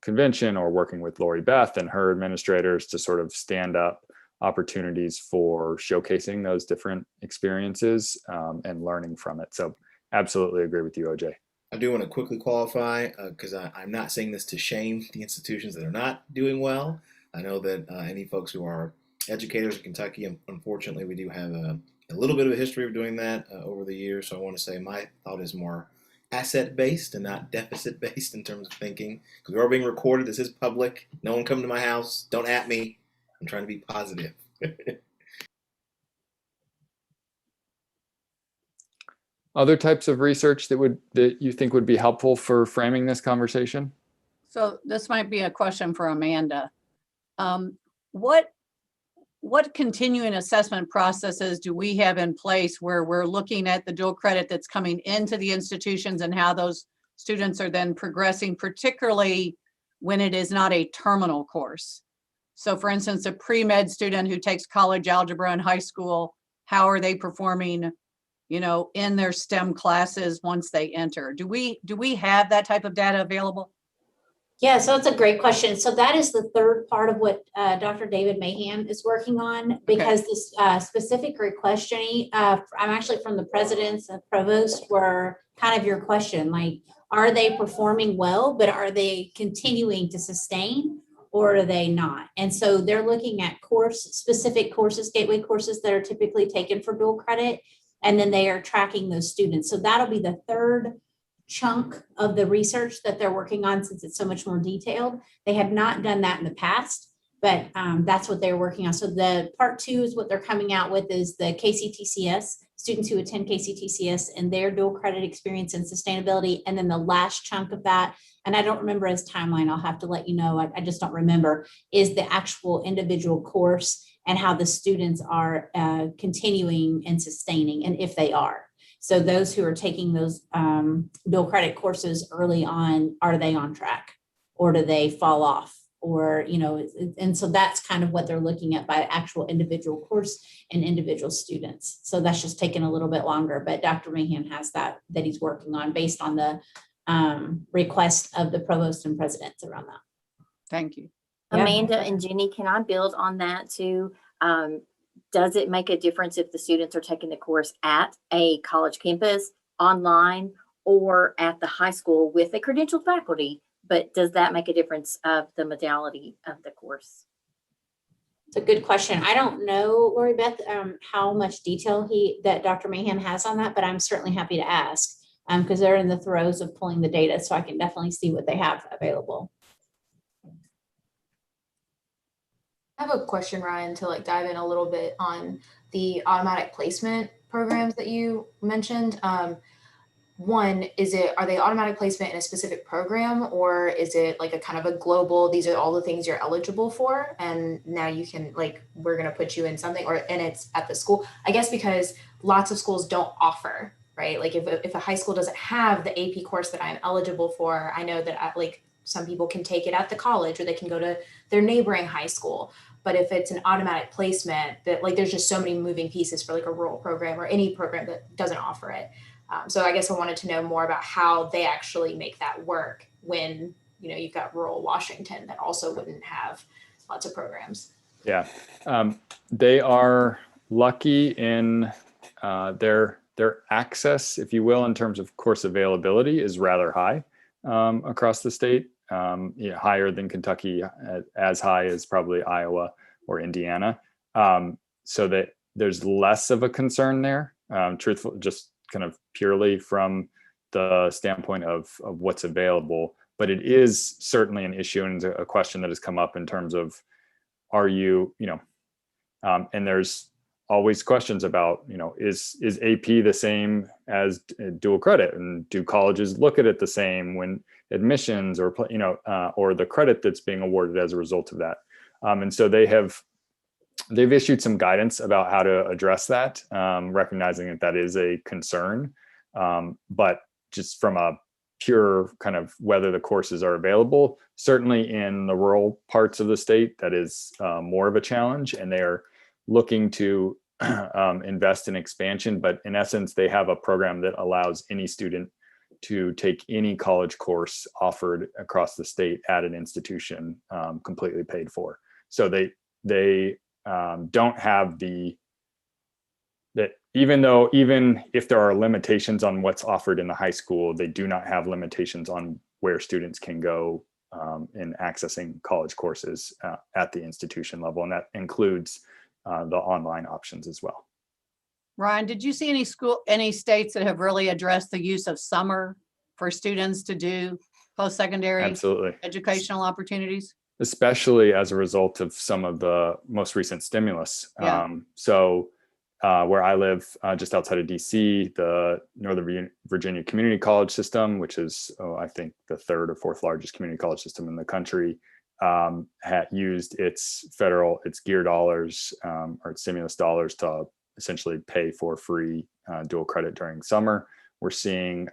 convention or working with Lori Beth and her administrators to sort of stand up opportunities for showcasing those different experiences and learning from it. So absolutely agree with you, OJ. I do want to quickly qualify, because I'm not saying this to shame the institutions that are not doing well. I know that any folks who are educators in Kentucky, unfortunately, we do have a little bit of a history of doing that over the years. So I want to say my thought is more asset-based and not deficit-based in terms of thinking, because we are being recorded. This is public. No one come to my house. Don't at me. I'm trying to be positive. Other types of research that you think would be helpful for framing this conversation? So this might be a question for Amanda. What continuing assessment processes do we have in place where we're looking at the dual credit that's coming into the institutions and how those students are then progressing, particularly when it is not a terminal course? So for instance, a pre-med student who takes college algebra in high school, how are they performing, in their STEM classes once they enter? Do we have that type of data available? Yeah, so it's a great question. So that is the third part of what Dr. David Mahan is working on, because this specific request, Jenny, I'm actually from the presidents and provost, were kind of your question, like, are they performing well, but are they continuing to sustain, or are they not? And so they're looking at specific courses, gateway courses that are typically taken for dual credit, and then they are tracking those students. So that'll be the third chunk of the research that they're working on, since it's so much more detailed. They have not done that in the past, but that's what they're working on. So the part 2 is what they're coming out with, is the KCTCS, students who attend KCTCS and their dual credit experience and sustainability. And then the last chunk of that, and I don't remember his timeline, I'll have to let you know, I just don't remember, is the actual individual course and how the students are continuing and sustaining, and if they are. So those who are taking those dual credit courses early on, are they on track, or do they fall off? Or, and so that's kind of what they're looking at by actual individual course and individual students. So that's just taken a little bit longer, but Dr. Mahan has that he's working on based on the request of the provost and presidents around that. Thank you. Amanda and Jenny, can I build on that too? Does it make a difference if the students are taking the course at a college campus, online, or at the high school with a credentialed faculty? But does that make a difference of the modality of the course? It's a good question. I don't know, Lori Beth, how much detail that Dr. Mahan has on that, but I'm certainly happy to ask because they're in the throes of pulling the data, so I can definitely see what they have available. I have a question, Ryan, to dive in a little bit on the automatic placement programs that you mentioned. One, are they automatic placement in a specific program, or is it like a kind of a global, these are all the things you're eligible for, and now you can we're going to put you in something, and it's at the school? I guess because lots of schools don't offer, right? If a high school doesn't have the AP course that I'm eligible for, I know that some people can take it at the college, or they can go to their neighboring high school. But if it's an automatic placement, that there's just so many moving pieces for a rural program or any program that doesn't offer it. So I guess I wanted to know more about how they actually make that work when you've got rural Washington that also wouldn't have lots of programs. Yeah, they are lucky in their access, if you will, in terms of course availability is rather high across the state, higher than Kentucky, as high as probably Iowa or Indiana. So that there's less of a concern there, truthful, just kind of purely from the standpoint of what's available. But it is certainly an issue and a question that has come up in terms of, are you, and there's always questions about, is AP the same as dual credit, and do colleges look at it the same when admissions or the credit that's being awarded as a result of that. And so they've issued some guidance about how to address that, recognizing that is a concern. But just from a pure kind of whether the courses are available, certainly in the rural parts of the state, that is more of a challenge, and they are looking to invest in expansion. But in essence, they have a program that allows any student to take any college course offered across the state at an institution, completely paid for. So they don't have even if there are limitations on what's offered in the high school, they do not have limitations on where students can go in accessing college courses at the institution level. And that includes the online options as well. Ryan, did you see any states that have really addressed the use of summer for students to do post-secondary Absolutely educational opportunities? Especially as a result of some of the most recent stimulus. Yeah. Where I live, just outside of DC, the Northern Virginia Community College System, which is, I think, the third or fourth largest community college system in the country, had used its gear dollars or its stimulus dollars to essentially pay for free dual credit during summer. We're seeing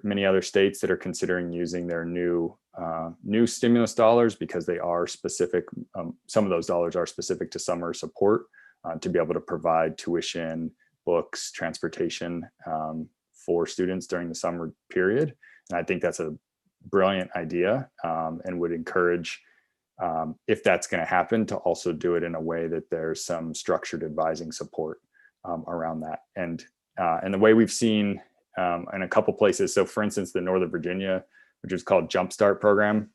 many other states that are considering using their new stimulus dollars, because they are specific. Some of those dollars are specific to summer support, to be able to provide tuition, books, transportation for students during the summer period. And I think that's a brilliant idea, and would encourage, if that's going to happen, to also do it in a way that there's some structured advising support around that. And the way we've seen in a couple places, so for instance, the Northern Virginia, which is called Jumpstart program,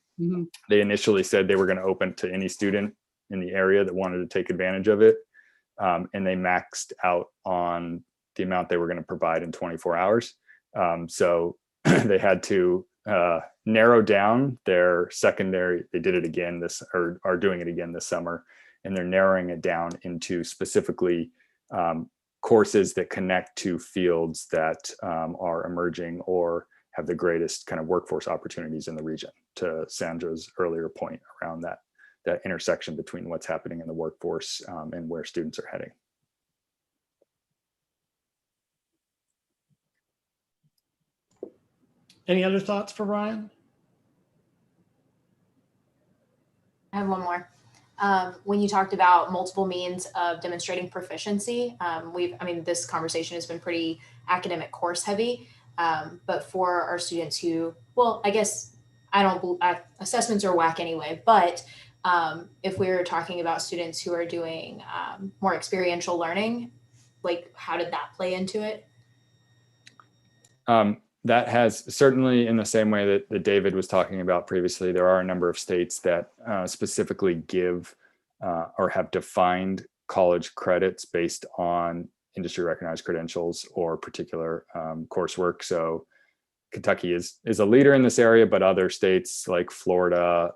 they initially said they were going to open to any student in the area that wanted to take advantage of it. And they maxed out on the amount they were going to provide in 24 hours. So they had to narrow down their secondary. They did it again are doing it again this summer, and they're narrowing it down into specifically courses that connect to fields that are emerging or have the greatest kind of workforce opportunities in the region, to Sandra's earlier point around that intersection between what's happening in the workforce and where students are heading. Any other thoughts for Ryan? I have one more. When you talked about multiple means of demonstrating proficiency, this conversation has been pretty academic course heavy, but for our students who, well, I guess assessments are whack anyway, but if we were talking about students who are doing more experiential learning, like how did that play into it? That has certainly, in the same way that David was talking about previously, there are a number of states that specifically give or have defined college credits based on industry recognized credentials or particular coursework. So Kentucky is a leader in this area, but other states like Florida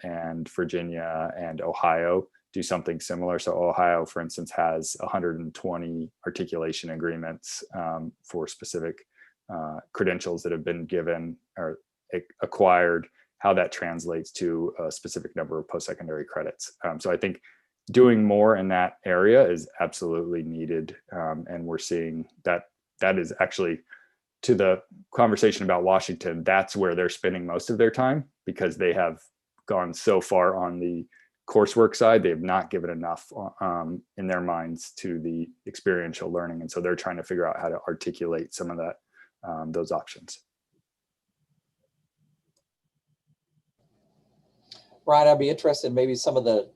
and Virginia and Ohio do something similar. So Ohio, for instance, has 120 articulation agreements for specific credentials that have been given or acquired, how that translates to a specific number of post-secondary credits. So I think doing more in that area is absolutely needed. And we're seeing that is actually, to the conversation about Washington, that's where they're spending most of their time, because they have gone so far on the coursework side. They have not given enough in their minds to the experiential learning. And so they're trying to figure out how to articulate some of that, those options. Brian, I'd be interested in maybe some of the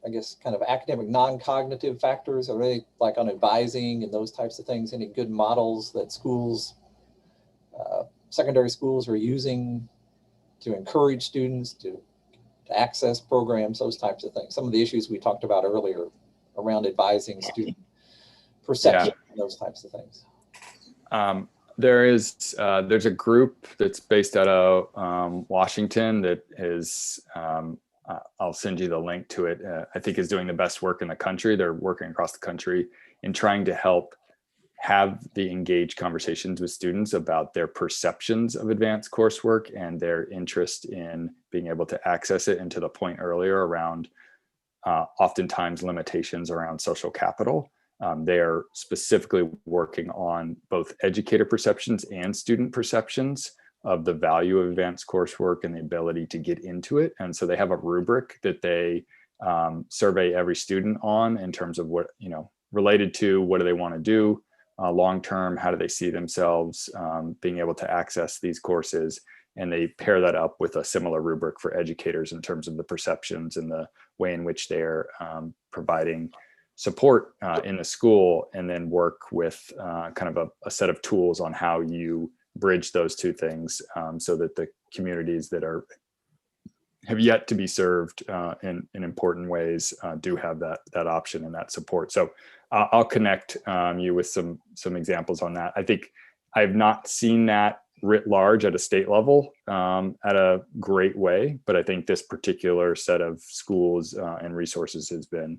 I guess, kind of academic non-cognitive factors, or really like on advising and those types of things. Any good models that schools, secondary schools are using to encourage students to access programs, those types of things. Some of the issues we talked about earlier around advising student perception, and those types of things. There's a group that's based out of Washington that is, I'll send you the link to it. I think is doing the best work in the country. They're working across the country in trying to help have the engaged conversations with students about their perceptions of advanced coursework and their interest in being able to access it, and to the point earlier around oftentimes limitations around social capital. They're specifically working on both educator perceptions and student perceptions of the value of advanced coursework and the ability to get into it. And so they have a rubric that they survey every student on in terms of what, related to what do they want to do long-term, how do they see themselves being able to access these courses. And they pair that up with a similar rubric for educators in terms of the perceptions and the way in which they're providing support in the school, and then work with kind of a set of tools on how you bridge those two things so that the communities that have yet to be served in important ways do have that option and that support. So I'll connect you with some examples on that. I think I've not seen that writ large at a state level at a great way, but I think this particular set of schools and resources has been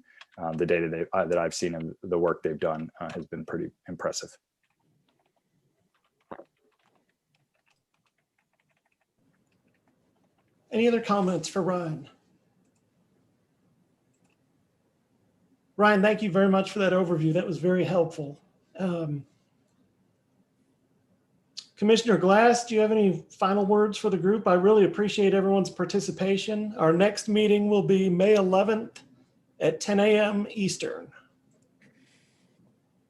the data that I've seen and the work they've done has been pretty impressive. Any other comments for Ryan? Ryan, thank you very much for that overview. That was very helpful. Commissioner Glass, do you have any final words for the group? I really appreciate everyone's participation. Our next meeting will be May 11th at 10 a.m. Eastern.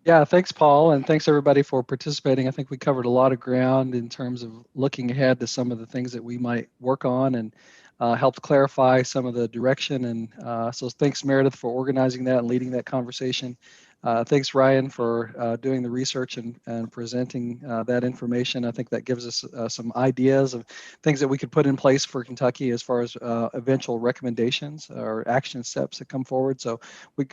Yeah, thanks, Paul, and thanks everybody for participating. I think we covered a lot of ground in terms of looking ahead to some of the things that we might work on, and helped clarify some of the direction. And so thanks, Meredith, for organizing that and leading that conversation. Thanks, Ryan, for doing the research and presenting that information. I think that gives us some ideas of things that we could put in place for Kentucky as far as eventual recommendations or action steps that come forward. So we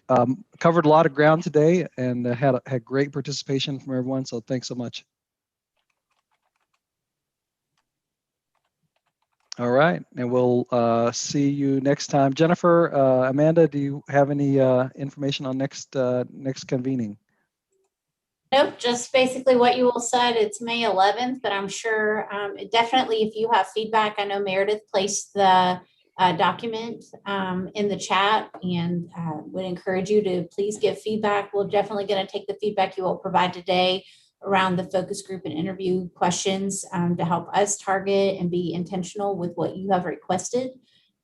covered a lot of ground today and had great participation from everyone. So thanks so much. All right, and we'll see you next time. Jennifer, Amanda, do you have any information on next convening? Nope, just basically what you all said. It's May 11th, but I'm sure definitely if you have feedback, I know Meredith placed the document in the chat, and would encourage you to please give feedback. We're definitely going to take the feedback you all provide today around the focus group and interview questions to help us target and be intentional with what you have requested.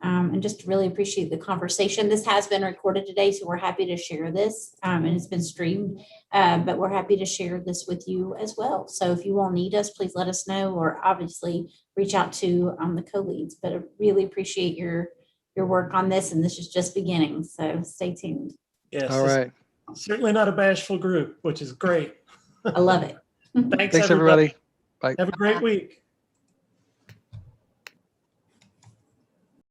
And just really appreciate the conversation. This has been recorded today, so we're happy to share this, and it's been streamed, but we're happy to share this with you as well. So if you all need us, please let us know, or obviously reach out to the co-leads. But I really appreciate your work on this, and this is just beginning, so stay tuned. Yes. All right. Certainly not a bashful group, which is great. I love it. Thanks everybody. Bye. Have a great week.